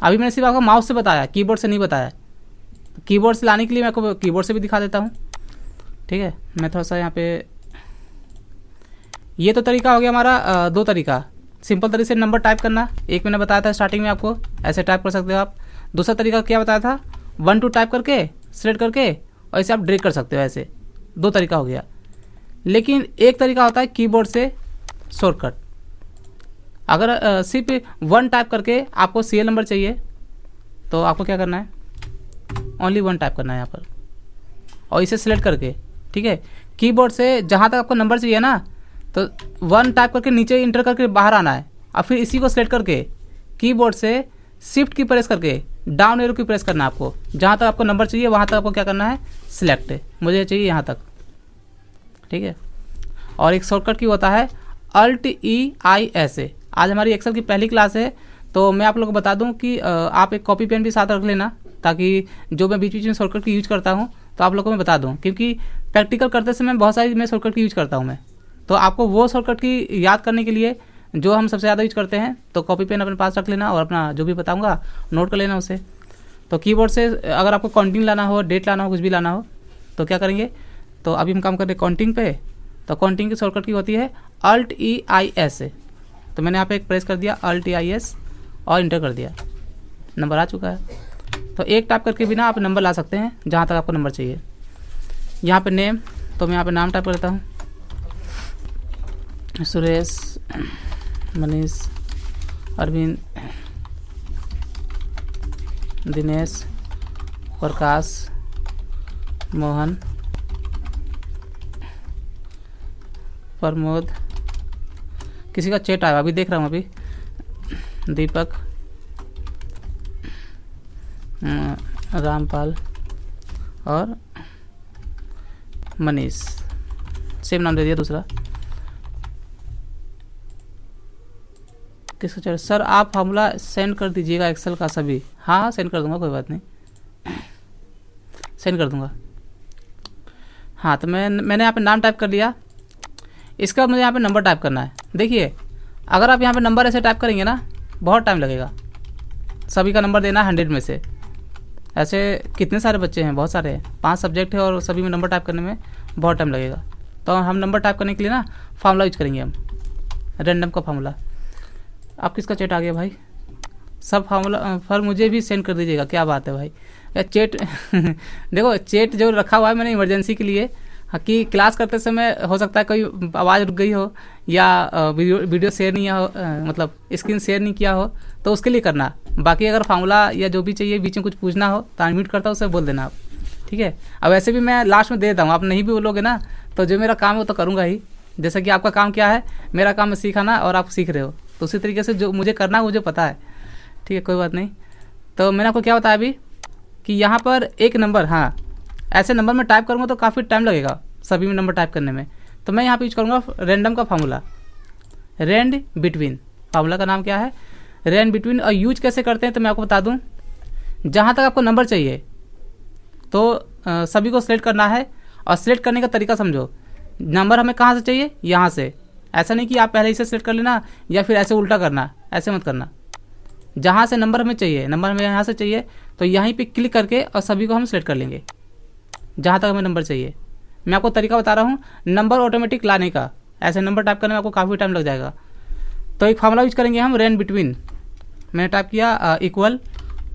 अभी मैंने सिर्फ आपको माउस से बताया, कीबोर्ड से नहीं बताया। तो कीबोर्ड से लाने के लिए मैं आपको कीबोर्ड से भी दिखा देता हूँ, ठीक है। मैं थोड़ा सा यहाँ पे, ये तो तरीका हो गया हमारा 2 तरीका। सिंपल तरीके से नंबर टाइप करना, एक मैंने बताया था स्टार्टिंग में आपको, ऐसे टाइप कर सकते हो आप। दूसरा तरीका क्या बताया था, 1 2 टाइप करके सेलेक्ट करके और इसे आप ड्रैग कर सकते हो। ऐसे 2 तरीका हो गया। लेकिन एक तरीका होता है कीबोर्ड से शॉर्टकट। अगर सिर्फ 1 टाइप करके आपको सीरियल नंबर चाहिए, तो आपको क्या करना है, ओनली 1 टाइप करना है यहाँ पर, और इसे सिलेक्ट करके, ठीक है। कीबोर्ड से जहाँ तक आपको नंबर चाहिए ना, तो 1 टाइप करके नीचे इंटर करके बाहर आना है, और फिर इसी को सिलेक्ट करके कीबोर्ड से शिफ्ट की प्रेस करके डाउन एरो की प्रेस करना है आपको। जहाँ तक आपको नंबर चाहिए वहाँ तक आपको क्या करना है, सिलेक्ट। मुझे चाहिए यहाँ तक, ठीक है। और एक शॉर्टकट की होता है Alt-E-I-S। आज हमारी एक्सेल की पहली क्लास है, तो मैं आप लोगों को बता दूं कि आप एक कॉपी पेन भी साथ रख लेना, ताकि जो मैं बीच बीच में शॉर्टकट की यूज करता हूं तो आप लोगों को मैं बता दूं, क्योंकि प्रैक्टिकल करते समय बहुत सारी मैं शॉर्टकट की यूज करता हूं मैं। तो आपको वो शॉर्टकट की याद करने के लिए जो हम सबसे ज़्यादा यूज करते हैं, तो कॉपी पेन अपने पास रख लेना और अपना जो भी बताऊँगा नोट कर लेना उसे। तो कीबोर्ड से अगर आपको काउंटिंग लाना हो, डेट लाना हो, कुछ भी लाना हो, तो क्या करेंगे, तो अभी हम काम कर रहे हैं काउंटिंग पे। तो काउंटिंग की शॉर्टकट की होती है Alt-E-I-S। तो मैंने यहाँ पे एक प्रेस कर दिया Alt-E-I-S और इंटर कर दिया, नंबर आ चुका है। तो एक टाइप करके भी ना आप नंबर ला सकते हैं जहाँ तक आपको नंबर चाहिए। यहाँ पे नेम, तो मैं यहाँ पे नाम टाइप कर लेता हूँ, सुरेश, मनीष, अरविंद, दिनेश, प्रकाश, मोहन, प्रमोद, किसी का चैट आया अभी देख रहा हूँ, अभी दीपक, रामपाल और मनीष, सेम नाम दे दिया दूसरा। किसका चैट, सर आप फार्मूला सेंड कर दीजिएगा एक्सेल का सभी। हाँ सेंड कर दूंगा, कोई बात नहीं, सेंड कर दूंगा। हाँ तो मैंने यहाँ पे नाम टाइप कर लिया। इसका मुझे यहाँ पे नंबर टाइप करना है। देखिए अगर आप यहाँ पे नंबर ऐसे टाइप करेंगे ना बहुत टाइम लगेगा, सभी का नंबर देना 100 में से। ऐसे कितने सारे बच्चे हैं, बहुत सारे हैं, 5 सब्जेक्ट है और सभी में नंबर टाइप करने में बहुत टाइम लगेगा। तो हम नंबर टाइप करने के लिए ना फार्मूला यूज करेंगे हम, रैंडम का फार्मूला। आप किसका चैट आ गया भाई? सब फार्मूला पर मुझे भी सेंड कर दीजिएगा, क्या बात है भाई। या चैट देखो चैट जो रखा हुआ है मैंने इमरजेंसी के लिए, कि क्लास करते समय हो सकता है कोई आवाज़ रुक गई हो या वीडियो शेयर नहीं हो, मतलब स्क्रीन शेयर नहीं किया हो, तो उसके लिए करना। बाकी अगर फार्मूला या जो भी चाहिए बीच में कुछ पूछना हो तो अनम्यूट करता हूँ, उसे बोल देना आप, ठीक है। अब वैसे भी मैं लास्ट में दे देता हूँ, आप नहीं भी बोलोगे ना तो जो मेरा काम है वो तो करूँगा ही। जैसा कि आपका काम क्या है, मेरा काम है सिखाना और आप सीख रहे हो, तो उसी तरीके से जो मुझे करना है मुझे पता है, ठीक है, कोई बात नहीं। तो मैंने आपको क्या बताया अभी कि यहाँ पर एक नंबर, हाँ ऐसे नंबर में टाइप करूँगा तो काफ़ी टाइम लगेगा सभी में नंबर टाइप करने में। तो मैं यहाँ पे यूज करूँगा रैंडम का फार्मूला, रैंड बिटवीन। फार्मूला का नाम क्या है? Rand between. और यूज कैसे करते हैं तो मैं आपको बता दूँ। जहाँ तक आपको नंबर चाहिए तो सभी को सिलेक्ट करना है, और सिलेक्ट करने का तरीका समझो। नंबर हमें कहाँ से चाहिए? यहाँ से। ऐसा नहीं कि आप पहले इसे सिलेक्ट कर लेना या फिर ऐसे उल्टा करना, ऐसे मत करना। जहाँ से नंबर हमें चाहिए, नंबर हमें यहाँ से चाहिए तो यहीं पे क्लिक करके और सभी को हम सिलेक्ट कर लेंगे जहाँ तक हमें नंबर चाहिए। मैं आपको तरीका बता रहा हूँ नंबर ऑटोमेटिक लाने का। ऐसे नंबर टाइप करने में आपको काफ़ी टाइम लग जाएगा। तो एक फार्मूला यूज करेंगे हम, रैंड बिटवीन। मैंने टाइप किया इक्वल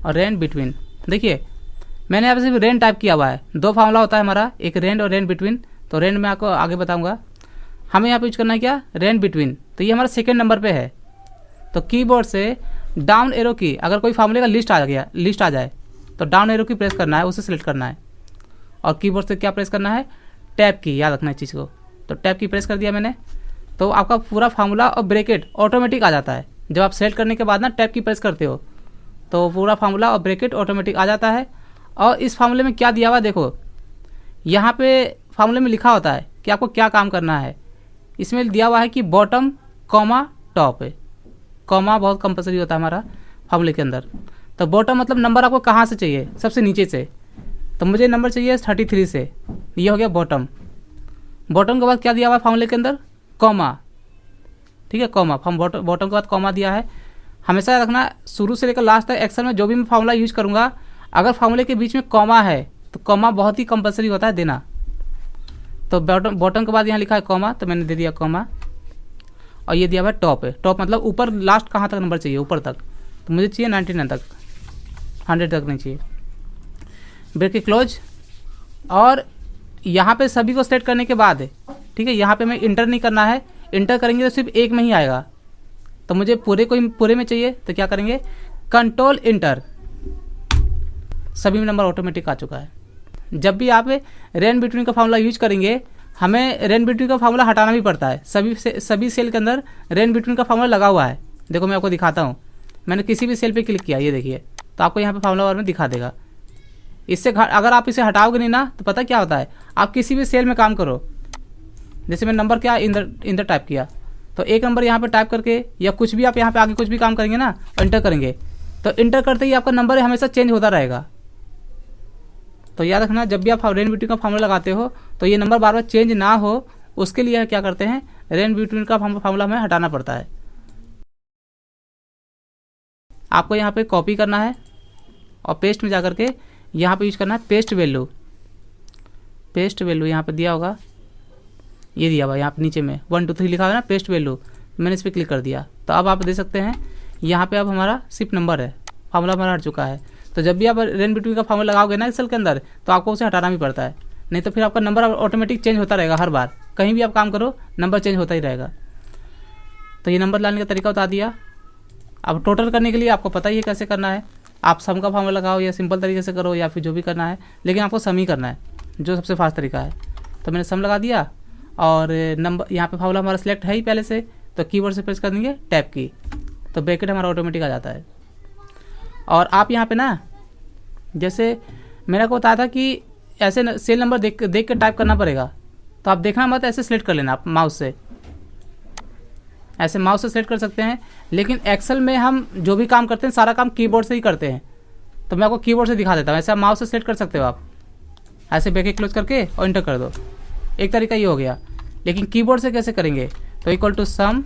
और रैंड बिटवीन। देखिए मैंने यहाँ पे सिर्फ रैंड टाइप किया हुआ है। 2 फार्मूला होता है हमारा, एक रैंड और रैंड बिटवीन। तो रैंड मैं आपको आगे बताऊँगा। हमें यहाँ पे यूज करना है क्या? Rand between. तो ये हमारा सेकेंड नंबर पे है। तो कीबोर्ड से डाउन एरो की, अगर कोई फार्मूले का लिस्ट आ जाए तो डाउन एरो की प्रेस करना है, उसे सिलेक्ट करना है। और कीबोर्ड से क्या प्रेस करना है? टैब की, याद रखना है चीज़ को। तो टैब की प्रेस कर दिया मैंने, तो आपका पूरा फार्मूला और ब्रैकेट ऑटोमेटिक आ जाता है। जब आप सेलेक्ट करने के बाद ना टैब की प्रेस करते हो तो पूरा फार्मूला और ब्रैकेट ऑटोमेटिक आ जाता है। और इस फार्मूले में क्या दिया हुआ देखो, यहाँ पे फार्मूले में लिखा होता है कि आपको क्या काम करना है। इसमें दिया हुआ है कि बॉटम कॉमा टॉप है। कॉमा बहुत कंपलसरी होता है हमारा फार्मूले के अंदर। तो बॉटम मतलब नंबर आपको कहाँ से चाहिए? सबसे नीचे से। तो मुझे नंबर चाहिए 33 से, ये हो गया बॉटम। बॉटम के बाद क्या दिया हुआ है फार्मूले के अंदर? कॉमा, ठीक है, कॉमा। बॉटम के बाद कॉमा दिया है। हमेशा याद रखना शुरू से लेकर लास्ट तक एक्सेल में जो भी मैं फार्मूला यूज करूँगा, अगर फार्मूले के बीच में कॉमा है तो कॉमा बहुत ही कंपलसरी होता है देना। तो बॉटम के बाद यहाँ लिखा है कॉमा, तो मैंने दे दिया कॉमा। और ये दिया हुआ है टॉप है। टॉप मतलब ऊपर लास्ट कहाँ तक नंबर चाहिए? ऊपर तक। तो मुझे चाहिए 99 तक, 100 तक नहीं चाहिए। Break close. और यहाँ पे सभी को सेलेक्ट करने के बाद, ठीक है, यहाँ पे मैं इंटर नहीं करना है। इंटर करेंगे तो सिर्फ एक में ही आएगा। तो मुझे पूरे में चाहिए तो क्या करेंगे? Control inter. सभी में नंबर ऑटोमेटिक आ चुका है। जब भी आप रैंड बिटवीन का फार्मूला यूज करेंगे, हमें रैंड बिटवीन का फार्मूला हटाना भी पड़ता है। सभी सेल के अंदर रैंड बिटवीन का फार्मूला लगा हुआ है। देखो मैं आपको दिखाता हूँ। मैंने किसी भी सेल पे क्लिक किया, ये देखिए, तो आपको यहाँ पे फार्मूला बार में दिखा देगा। इससे अगर आप इसे हटाओगे नहीं ना तो पता क्या होता है, आप किसी भी सेल में काम करो, जैसे मैं नंबर क्या इंटर टाइप किया, तो एक नंबर यहाँ पे टाइप करके या कुछ भी आप यहाँ पे आगे कुछ भी काम करेंगे ना, इंटर करेंगे, तो इंटर करते ही आपका नंबर हमेशा चेंज होता रहेगा। तो याद रखना जब भी आप रैंड बिटवीन का फार्मूला लगाते हो तो ये नंबर बार बार चेंज ना हो, उसके लिए क्या करते हैं, रैंड बिटवीन का फार्मूला हमें हटाना पड़ता है। आपको यहाँ पे कॉपी करना है और पेस्ट में जाकर के यहाँ पे यूज करना है पेस्ट वैल्यू। पेस्ट वैल्यू यहाँ पे दिया होगा, ये दिया हुआ यहाँ पे नीचे में 1 2 3 लिखा हुआ है ना, पेस्ट वैल्यू। मैंने इस पर क्लिक कर दिया तो अब आप देख सकते हैं यहाँ पे अब हमारा सिर्फ नंबर है, फार्मूला हमारा हट चुका है। तो जब भी आप रैंड बिटवीन का फार्मूला लगाओगे ना एक्सेल के अंदर, तो आपको उसे हटाना भी पड़ता है, नहीं तो फिर आपका नंबर ऑटोमेटिक चेंज होता रहेगा। हर बार कहीं भी आप काम करो नंबर चेंज होता ही रहेगा। तो ये नंबर लाने का तरीका बता दिया। अब टोटल करने के लिए आपको पता ही है कैसे करना है। आप सम का फार्मूला लगाओ या सिंपल तरीके से करो या फिर जो भी करना है, लेकिन आपको सम ही करना है, जो सबसे फास्ट तरीका है। तो मैंने सम लगा दिया और नंबर यहाँ पे फार्मूला हमारा सिलेक्ट है ही पहले से, तो कीबोर्ड से प्रेस कर देंगे टैब की, तो ब्रैकेट हमारा ऑटोमेटिक आ जाता है। और आप यहाँ पे ना, जैसे मैंने आपको बताया था कि ऐसे सेल नंबर देख के टाइप करना पड़ेगा, तो आप देखना मत, ऐसे सिलेक्ट कर लेना आप माउस से, ऐसे माउस से सेलेक्ट कर सकते हैं। लेकिन एक्सेल में हम जो भी काम करते हैं सारा काम कीबोर्ड से ही करते हैं, तो मैं आपको कीबोर्ड से दिखा देता हूँ। ऐसे आप माउस से सेलेक्ट कर सकते हो, आप ऐसे ब्रैकेट क्लोज करके और इंटर कर दो। एक तरीका ये हो गया, लेकिन कीबोर्ड से कैसे करेंगे? तो equal to sum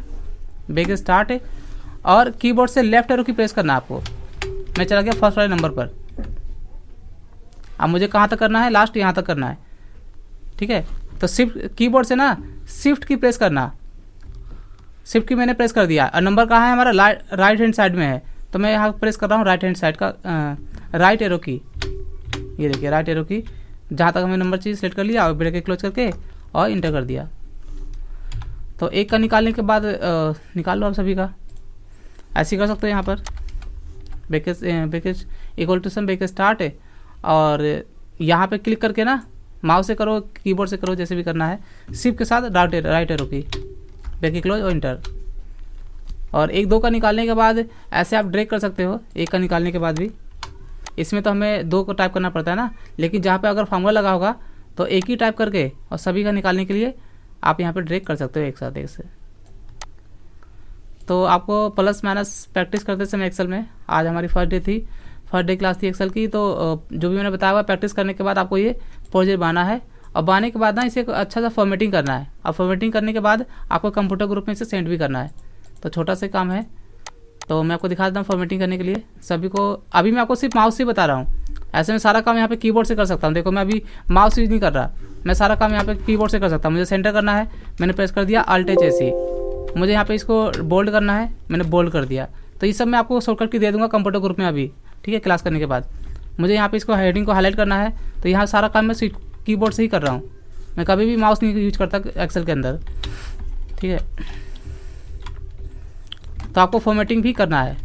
back start है और कीबोर्ड से लेफ्ट एरो की प्रेस करना है आपको। मैं चला गया फर्स्ट वाले नंबर पर। अब मुझे कहाँ तक करना है, लास्ट यहाँ तक करना है, ठीक है। तो शिफ्ट कीबोर्ड से ना शिफ्ट की प्रेस करना, शिफ्ट की मैंने प्रेस कर दिया और नंबर कहाँ है हमारा, राइट हैंड साइड में है। तो मैं यहाँ प्रेस कर रहा हूँ राइट हैंड साइड का राइट एरो की, ये देखिए राइट एरो की, जहाँ तक हमें नंबर चाहिए सेलेक्ट कर लिया और ब्रेकेट क्लोज करके और इंटर कर दिया। तो एक का निकालने के बाद निकाल लो आप सभी का, ऐसे कर सकते हो। यहाँ पर bracket equal to sum bracket start है और यहाँ पे क्लिक करके ना माउस से करो, कीबोर्ड से करो, जैसे भी करना है, शिफ्ट के साथ राइट एरो की, ब्रेकेट क्लोज और इंटर। और एक दो का निकालने के बाद ऐसे आप ड्रैग कर सकते हो, एक का निकालने के बाद भी। इसमें तो हमें दो को टाइप करना पड़ता है ना, लेकिन जहाँ पे अगर फार्मूला लगा होगा तो एक ही टाइप करके और सभी का निकालने के लिए आप यहाँ पे ड्रैग कर सकते हो एक साथ एक से। तो आपको प्लस माइनस प्रैक्टिस करते समय एक्सेल में, आज हमारी फर्स्ट डे क्लास थी एक्सेल की। तो जो भी मैंने बताया हुआ प्रैक्टिस करने के बाद आपको ये प्रोजेक्ट बनाना है और बनाने के बाद ना इसे अच्छा सा फॉर्मेटिंग करना है। और फॉर्मेटिंग करने के बाद आपको कंप्यूटर ग्रुप में इसे सेंड भी करना है। तो छोटा सा काम है, तो मैं आपको दिखा देता हूँ फॉर्मेटिंग करने के लिए सभी को। अभी मैं आपको सिर्फ माउस से बता रहा हूँ, ऐसे में सारा काम यहाँ पे कीबोर्ड से कर सकता हूँ। देखो मैं अभी माउस यूज नहीं कर रहा, मैं सारा काम यहाँ पे कीबोर्ड से कर सकता हूँ। मुझे सेंटर करना है, मैंने प्रेस कर दिया Alt H ऐसे ही। मुझे यहाँ पे इसको बोल्ड करना है, मैंने बोल्ड कर दिया। तो ये सब मैं आपको शॉर्टकट की दे दूँगा कंप्यूटर ग्रुप में अभी, ठीक है, क्लास करने के बाद। मुझे यहाँ पे इसको हेडिंग को हाईलाइट करना है, तो यहाँ सारा काम मैं कीबोर्ड से ही कर रहा हूँ। मैं कभी भी माउस नहीं यूज करता एक्सेल के अंदर, ठीक है। तो आपको फॉर्मेटिंग भी करना है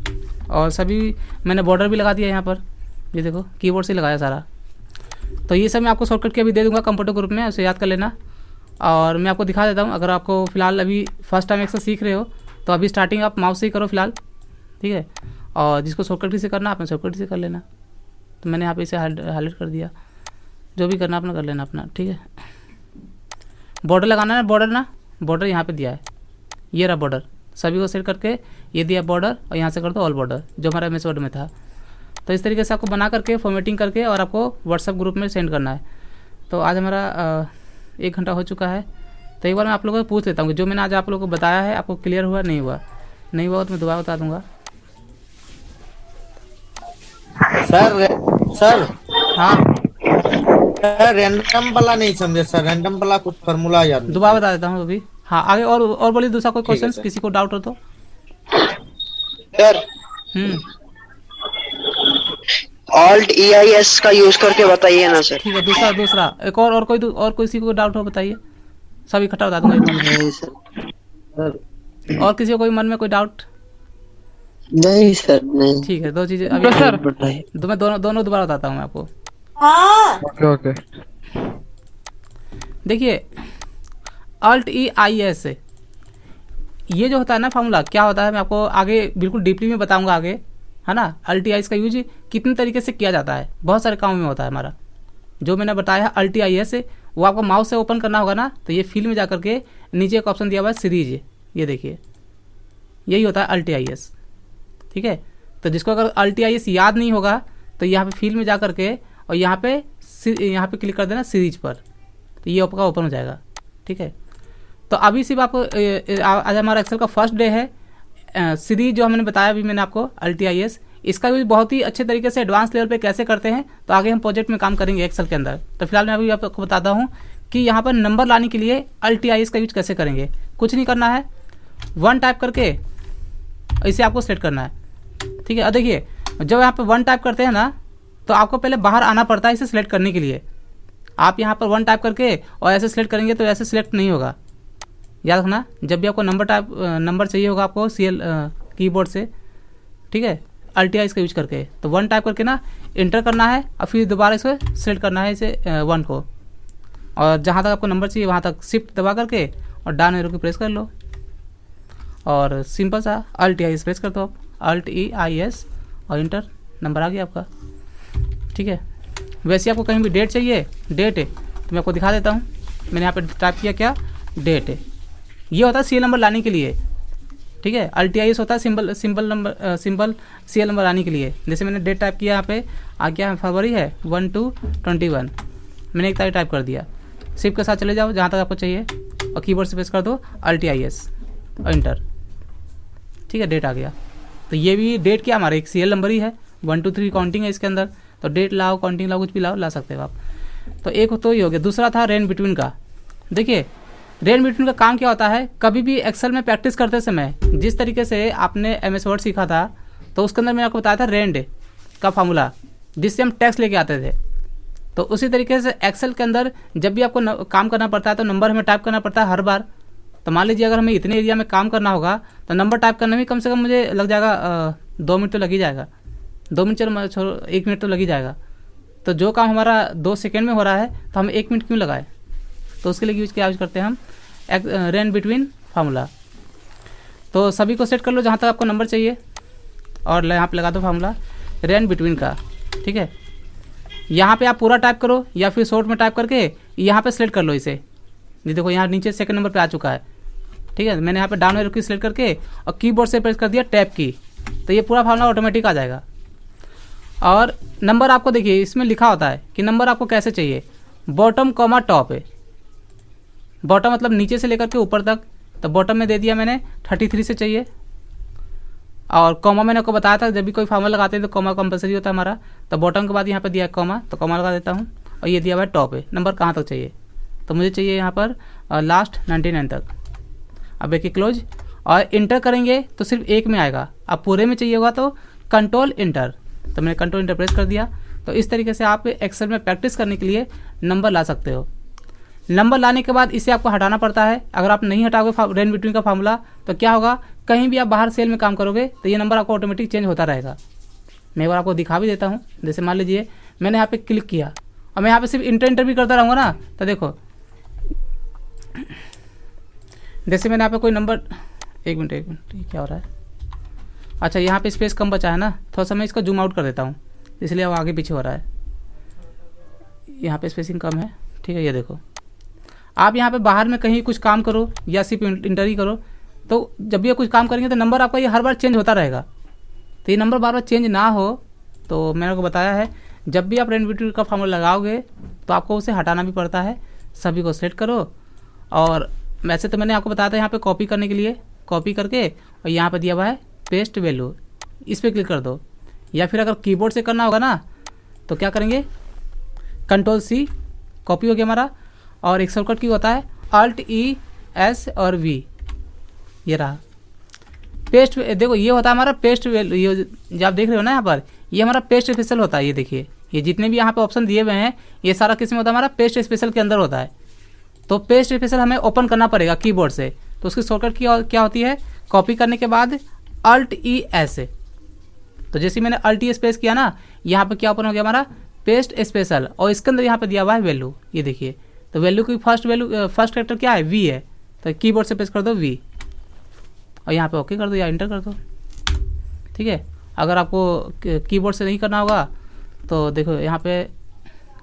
और सभी मैंने बॉर्डर भी लगा दिया यहाँ पर, ये देखो कीबोर्ड से लगाया सारा। तो ये सब मैं आपको शॉर्टकट के अभी दे दूँगा कंप्यूटर ग्रुप में, उसे याद कर लेना। और मैं आपको दिखा देता हूँ, अगर आपको फिलहाल अभी फर्स्ट टाइम एक्सेल सीख रहे हो तो अभी स्टार्टिंग आप माउस से ही करो फिलहाल, ठीक है। और जिसको शॉर्टकट से करना आपने शॉर्टकट से कर लेना। तो मैंने यहाँ पे इसे हाईलाइट कर दिया, जो भी करना अपना कर लेना अपना, ठीक है। बॉर्डर लगाना है, बॉर्डर यहाँ पे दिया है, ये रहा बॉर्डर। सभी को सेलेक्ट करके ये दिया बॉर्डर और यहाँ से कर दो ऑल बॉर्डर, जो हमारा MS वर्ड में था। तो इस तरीके से आपको बना करके फॉर्मेटिंग करके और आपको व्हाट्सएप ग्रुप में सेंड करना है। तो आज हमारा 1 घंटा हो चुका है। तो एक बार मैं आप लोगों को पूछ लेता हूँ कि जो मैंने आज आप लोगों को बताया है आपको क्लियर हुआ नहीं हुआ तो मैं दोबारा बता दूँगा। सर हाँ रैंडम वाला नहीं समझे सर, रैंडम वाला कुछ फार्मूला याद नहीं। दोबारा बता देता हूँ अभी। हाँ आगे और बोलिए दूसरा कोई क्वेश्चन, किसी को डाउट हो तो। सर Alt EIS का यूज करके बताइए ना सर। ठीक है, दूसरा एक और कोई किसी को डाउट हो बताइए, सब इकट्ठा बता दूंगा एक बार में। सर और किसी को कोई मन में कोई डाउट? नहीं सर नहीं। ठीक है, दो चीजें अभी सर मैं दोनों दोबारा बताता हूँ मैं आपको। ओके देखिए Alt EIS ये जो होता है ना फार्मूला, क्या होता है मैं आपको आगे बिल्कुल डीपली में बताऊंगा आगे, है ना। Alt EIS का यूज कितने तरीके से किया जाता है, बहुत सारे कामों में होता है हमारा। जो मैंने बताया Alt EIS वो आपको माउस से ओपन करना होगा ना, तो ये फील्ड में जा करके नीचे एक ऑप्शन दिया हुआ है सीरीज, ये देखिए यही होता है Alt EIS, ठीक है। तो जिसको अगर Alt EIS याद नहीं होगा तो यहाँ पे फील्ड में जा करके और यहाँ पे क्लिक कर देना सीरीज पर, तो ये आपका ओपन हो जाएगा, ठीक है। तो अभी सिर्फ आपको आज हमारा एक्सेल का फर्स्ट डे है। सीरीज जो हमने बताया अभी मैंने आपको Alt EIS, इसका यूज बहुत ही अच्छे तरीके से एडवांस लेवल पे कैसे करते हैं तो आगे हम प्रोजेक्ट में काम करेंगे एक्सेल के अंदर। तो फिलहाल मैं अभी आपको बताता हूँ कि यहाँ पर नंबर लाने के लिए Alt EIS का यूज कैसे करेंगे। कुछ नहीं करना है, 1 टाइप करके इसे आपको सेलेक्ट करना है, ठीक है। और देखिए जब यहाँ पर 1 टाइप करते हैं ना तो आपको पहले बाहर आना पड़ता है इसे सिलेक्ट करने के लिए। आप यहाँ पर 1 टाइप करके और ऐसे सिलेक्ट करेंगे तो ऐसे सिलेक्ट नहीं होगा, याद रखना। जब भी आपको नंबर चाहिए होगा आपको कीबोर्ड से, ठीक है, Alt EIS का यूज करके, तो 1 टाइप करके ना इंटर करना है और फिर दोबारा इसको सिलेक्ट करना है इसे 1 को, और जहाँ तक आपको नंबर चाहिए वहाँ तक शिफ्ट दबा करके और डाउन एरो की प्रेस कर लो और सिंपल सा Alt EIS प्रेस कर दो आप, Alt EIS और इंटर, नंबर आ गया आपका, ठीक है। वैसे आपको कहीं भी डेट चाहिए, डेट है तो मैं आपको दिखा देता हूँ। मैंने यहाँ पे टाइप किया क्या, डेट है। ये होता है सीरियल नंबर लाने के लिए, ठीक है। Alt EIS होता है सिंपल सीरियल नंबर लाने के लिए। जैसे मैंने डेट टाइप किया, यहाँ पे आ गया फरवरी है 1/2/21, मैंने 1 तारीख टाइप कर दिया। शिफ्ट के साथ चले जाओ जहाँ तक आपको चाहिए और कीबोर्ड से प्रेस कर दो Alt EIS और इंटर, ठीक है, डेट आ गया। तो ये भी डेट क्या हमारा एक सीरियल नंबर ही है, 1 2 3 काउंटिंग है इसके अंदर, तो डेट लाओ, काउंटिंग लाओ, कुछ भी लाओ, ला सकते हो आप। तो एक तो ये हो गया। दूसरा था रेन बिटवीन का। देखिए रेन बिटवीन का काम क्या होता है, कभी भी एक्सेल में प्रैक्टिस करते समय जिस तरीके से आपने एमएस वर्ड सीखा था, तो उसके अंदर मैंने आपको बताया था रेंड का फार्मूला, जिससे हम टेक्स्ट लेके आते थे। तो उसी तरीके से एक्सेल के अंदर जब भी आपको काम करना पड़ता है तो नंबर हमें टाइप करना पड़ता है हर बार। तो मान लीजिए अगर हमें इतने एरिया में काम करना होगा तो नंबर टाइप करने में कम से कम मुझे लग जाएगा 2 मिनट तो लग ही जाएगा, 2 मिनट चलो छोड़ो 1 मिनट तो लग ही जाएगा। तो जो काम हमारा 2 सेकेंड में हो रहा है तो हम 1 मिनट क्यों लगाए। तो उसके लिए यूज करते हैं हम रेन बिटवीन फार्मूला। तो सभी को सेट कर लो जहाँ तक आपको नंबर चाहिए, और यहाँ पे लगा दो फार्मूला रेन बिटवीन का। ठीक है, यहाँ पे आप पूरा टाइप करो या फिर शॉर्ट में टाइप करके यहाँ पे सेलेक्ट कर लो इसे। ये देखो यहाँ नीचे सेकंड नंबर पे आ चुका है। ठीक है, मैंने यहाँ पे डाउन एरो की सेलेक्ट करके और कीबोर्ड से प्रेस कर दिया टैब की, तो ये पूरा फार्मूला ऑटोमेटिक आ जाएगा। और नंबर आपको देखिए इसमें लिखा होता है कि नंबर आपको कैसे चाहिए, बॉटम कॉमा टॉप है। बॉटम मतलब नीचे से लेकर के ऊपर तक, तो बॉटम में दे दिया मैंने 33 से चाहिए। और कॉमा मैंने आपको बताया था जब भी कोई फार्मूला लगाते हैं तो कॉमा कंपलसरी होता है हमारा, तो बॉटम के बाद यहाँ पे दिया है कॉमा, तो कॉमा लगा देता हूँ। और ये दिया हुआ है टॉप है, नंबर कहाँ तक चाहिए, तो मुझे चाहिए यहाँ पर लास्ट 99 तक। अब एक क्लोज और इंटर करेंगे तो सिर्फ एक में आएगा। अब पूरे में चाहिए होगा तो कंट्रोल इंटर, तो मैंने कंट्रोल इंटर प्रेस कर दिया। तो इस तरीके से आप एक्सेल में प्रैक्टिस करने के लिए नंबर ला सकते हो। नंबर लाने के बाद इसे आपको हटाना पड़ता है। अगर आप नहीं हटाओगे रेन बिटवीन का फार्मूला तो क्या होगा, कहीं भी आप बाहर सेल में काम करोगे तो ये नंबर आपको ऑटोमेटिक चेंज होता रहेगा। मैं एक बार आपको दिखा भी देता हूँ। जैसे मान लीजिए मैंने यहाँ पे क्लिक किया और मैं यहाँ पे सिर्फ इंटर भी करता रहूँगा ना, तो देखो जैसे मैंने यहाँ पे कोई नंबर, एक मिनट ये क्या हो रहा है, अच्छा यहाँ पे स्पेस कम बचा है ना, थोड़ा सा मैं इसको जूम आउट कर देता हूँ, इसलिए अब आगे पीछे हो रहा है। यहाँ पे स्पेसिंग कम है, ठीक है। ये देखो आप यहाँ पे बाहर में कहीं कुछ काम करो या सिर्फ इंटर ही करो, तो जब भी आप कुछ काम करेंगे तो नंबर आपका ये हर बार चेंज होता रहेगा। तो ये नंबर बार बार चेंज ना हो, तो मैंने आपको बताया है जब भी आप रेन बिटवीन का फार्मूला लगाओगे तो आपको उसे हटाना भी पड़ता है। सभी को सेलेक्ट करो, और वैसे तो मैंने आपको बताया था यहाँ पे कॉपी करने के लिए, कॉपी करके और यहाँ पे दिया हुआ है पेस्ट वैल्यू, इस पर क्लिक कर दो। या फिर अगर कीबोर्ड से करना होगा ना तो क्या करेंगे, कंट्रोल सी, कॉपी हो गया हमारा। और एक शॉर्टकट की होता है अल्ट ई एस और वी, ये रहा पेस्ट। देखो ये होता है हमारा पेस्ट वैल्यू, ये जो आप देख रहे हो ना यहाँ पर, ये हमारा पेस्ट स्पेशल होता है। ये देखिए ये जितने भी यहाँ पे ऑप्शन दिए हुए हैं ये सारा किस में होता है, हमारा पेस्ट स्पेशल के अंदर होता है। तो पेस्ट स्पेशल हमें ओपन करना पड़ेगा कीबोर्ड से। तो उसकी शॉर्टकट की क्या होती है, कॉपी करने के बाद अल्ट ई एस। तो जैसे मैंने अल्ट ई स्पेस किया ना, यहाँ पे क्या ओपन हो गया हमारा पेस्ट स्पेशल, और इसके अंदर यहाँ पे दिया हुआ है वैल्यू। ये देखिए, तो वैल्यू की फर्स्ट कैरेक्टर क्या है, वी है, तो कीबोर्ड से प्रेस कर दो वी, और यहाँ पे ओके कर दो या इंटर कर दो। ठीक है, अगर आपको कीबोर्ड से नहीं करना होगा तो देखो यहाँ पे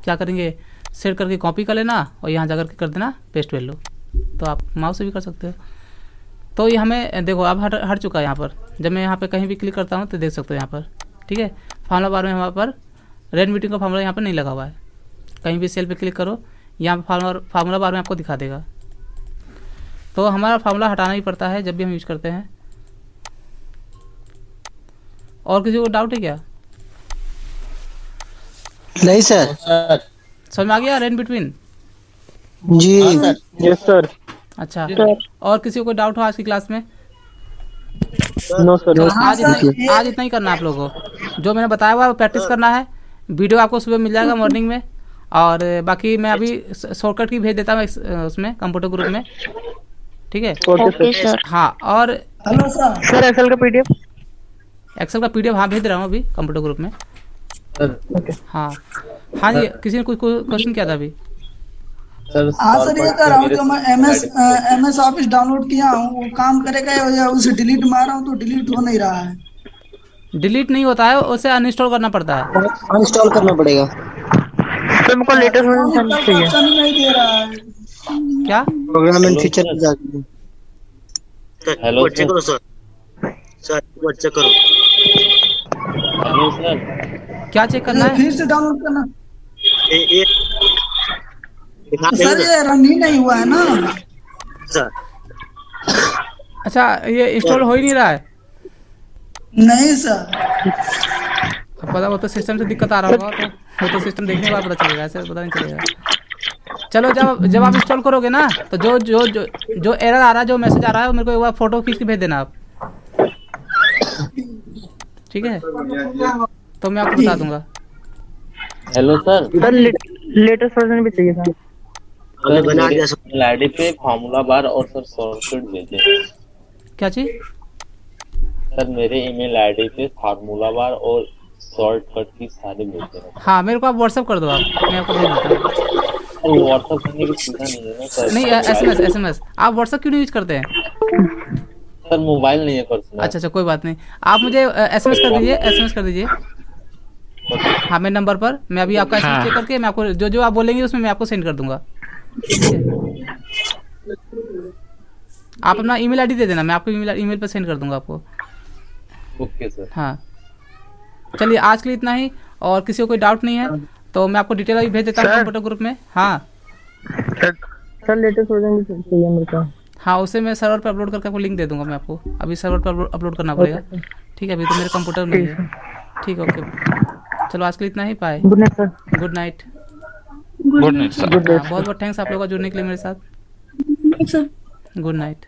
क्या करेंगे, सेट करके कॉपी कर लेना और यहाँ जाकर के कर देना पेस्ट वैल्यू। तो आप माउस से भी कर सकते हो। तो ये हमें देखो अब हट चुका है यहाँ पर। जब मैं यहाँ पे कहीं भी क्लिक करता हूँ तो देख सकते हो यहाँ पर। ठीक है, फार्मूला बार में हमारे पर रेन बिटवीन का फार्मूला यहाँ पर नहीं लगा हुआ है। कहीं भी सेल पे क्लिक करो, यहाँ पर फार्मूला बार में आपको दिखा देगा। तो हमारा फार्मूला हटाना ही पड़ता है जब भी हम यूज करते हैं। और किसी को डाउट है क्या? नहीं सर। समझ में आ गया रेन बिटवीन? जी यस सर। अच्छा, और किसी को कोई डाउट हो आज की क्लास में? No sir. आज इतना ही करना है आप लोगों को। जो मैंने बताया हुआ है वो प्रैक्टिस करना है। वीडियो आपको सुबह मिल जाएगा मॉर्निंग में, और बाकी मैं अभी शॉर्टकट की भेज देता हूँ उसमें कंप्यूटर ग्रुप में। ठीक है, ओके सर। हाँ। और हेलो सर। सर एक्सेल का पीडीएफ, एक्सेल का पीडीएफ हाँ भेज रहा हूँ अभी कंप्यूटर ग्रुप में। हाँ हाँ जी, किसी ने कुछ क्वेश्चन किया था अभी? हाँ सर, ये कह रहा हूँ जो मैं एमएस ऑफिस डाउनलोड किया हूँ वो काम करेगा या उसे डिलीट मारा हूँ तो डिलीट हो नहीं रहा है। डिलीट नहीं होता है, उसे अनइंस्टॉल करना पड़ता है। अनइंस्टॉल करना पड़ेगा। सर हमको लेटेस्ट वर्जन चाहिए। ऑप्शन ही नहीं दे रहा है। क्या प्रोग्राम एंड फीचर में जाके हेलो चेक करो सर। सर चेक करो। Hello sir. क्या चेक करना है? फिर से डाउनलोड करना। ये सर ये रन ही नहीं हुआ है ना। सर अच्छा, ये इंस्टॉल हो ही नहीं रहा है। नहीं सर। अब पता वो तो सिस्टम से दिक्कत आ रहा होगा, तो वो तो सिस्टम देखने के बाद पता चलेगा, ऐसे पता नहीं चलेगा। चलो जब आप इंस्टॉल करोगे ना, तो जो एरर आ रहा है, जो मैसेज आ रहा है, वो मेरे को एक बार फोटो खींच के भेज देना आप, ठीक है? तो मैं आपको बता दूंगा। Hello sir, sir latest version भी चाहिए था। मेरे आईडी पे फार्मूला बार और सर शॉर्टकट भेजे। क्या चीज? सर मेरे ईमेल आईडी पे फार्मूला बार और शॉर्टकट की सारे भेजे हैं। हाँ, मेरे को आप व्हाट्सअप कर दो, आप मैं आपको भेज देता हूँ। व्हाट्सअप करने की सुविधा नहीं है ना सर। नहीं, SMS आप व्हाट्सअप क्यों नहीं यूज करते हैं? सर मोबाइल नहीं है पर्सनल। अच्छा, कोई बात नहीं, आप मुझे SMS कर दीजिए हाँ, मेरे नंबर पर। मैं अभी आपका SMS चेक करके मैं आपको जो आप बोलेंगे उसमें मैं आपको सेंड कर दूंगा, ठीक है? आप अपना ईमेल आईडी दे देना, मैं आपको ईमेल पर सेंड कर दूंगा आपको। Okay sir. हाँ, चलिए आज के लिए इतना ही, और किसी को कोई डाउट नहीं है तो मैं आपको डिटेल अभी भेज देता हूँ कंप्यूटर ग्रुप में। हाँ सर लेटेस्ट वर्जन भी चाहिए मेरे को। हाँ, उसे मैं सर्वर पर अपलोड करके आपको लिंक दे दूंगा मैं आपको। अभी सर्वर पर अपलोड करना पड़ेगा, ठीक है? अभी तो मेरे कंप्यूटर में ही है, ठीक है? ओके, चलो आज के लिए इतना ही। पाए, good night sir. Good night. Good night sir. बहुत बहुत थैंक्स आप लोगों का जुड़ने के लिए मेरे साथ। Good night.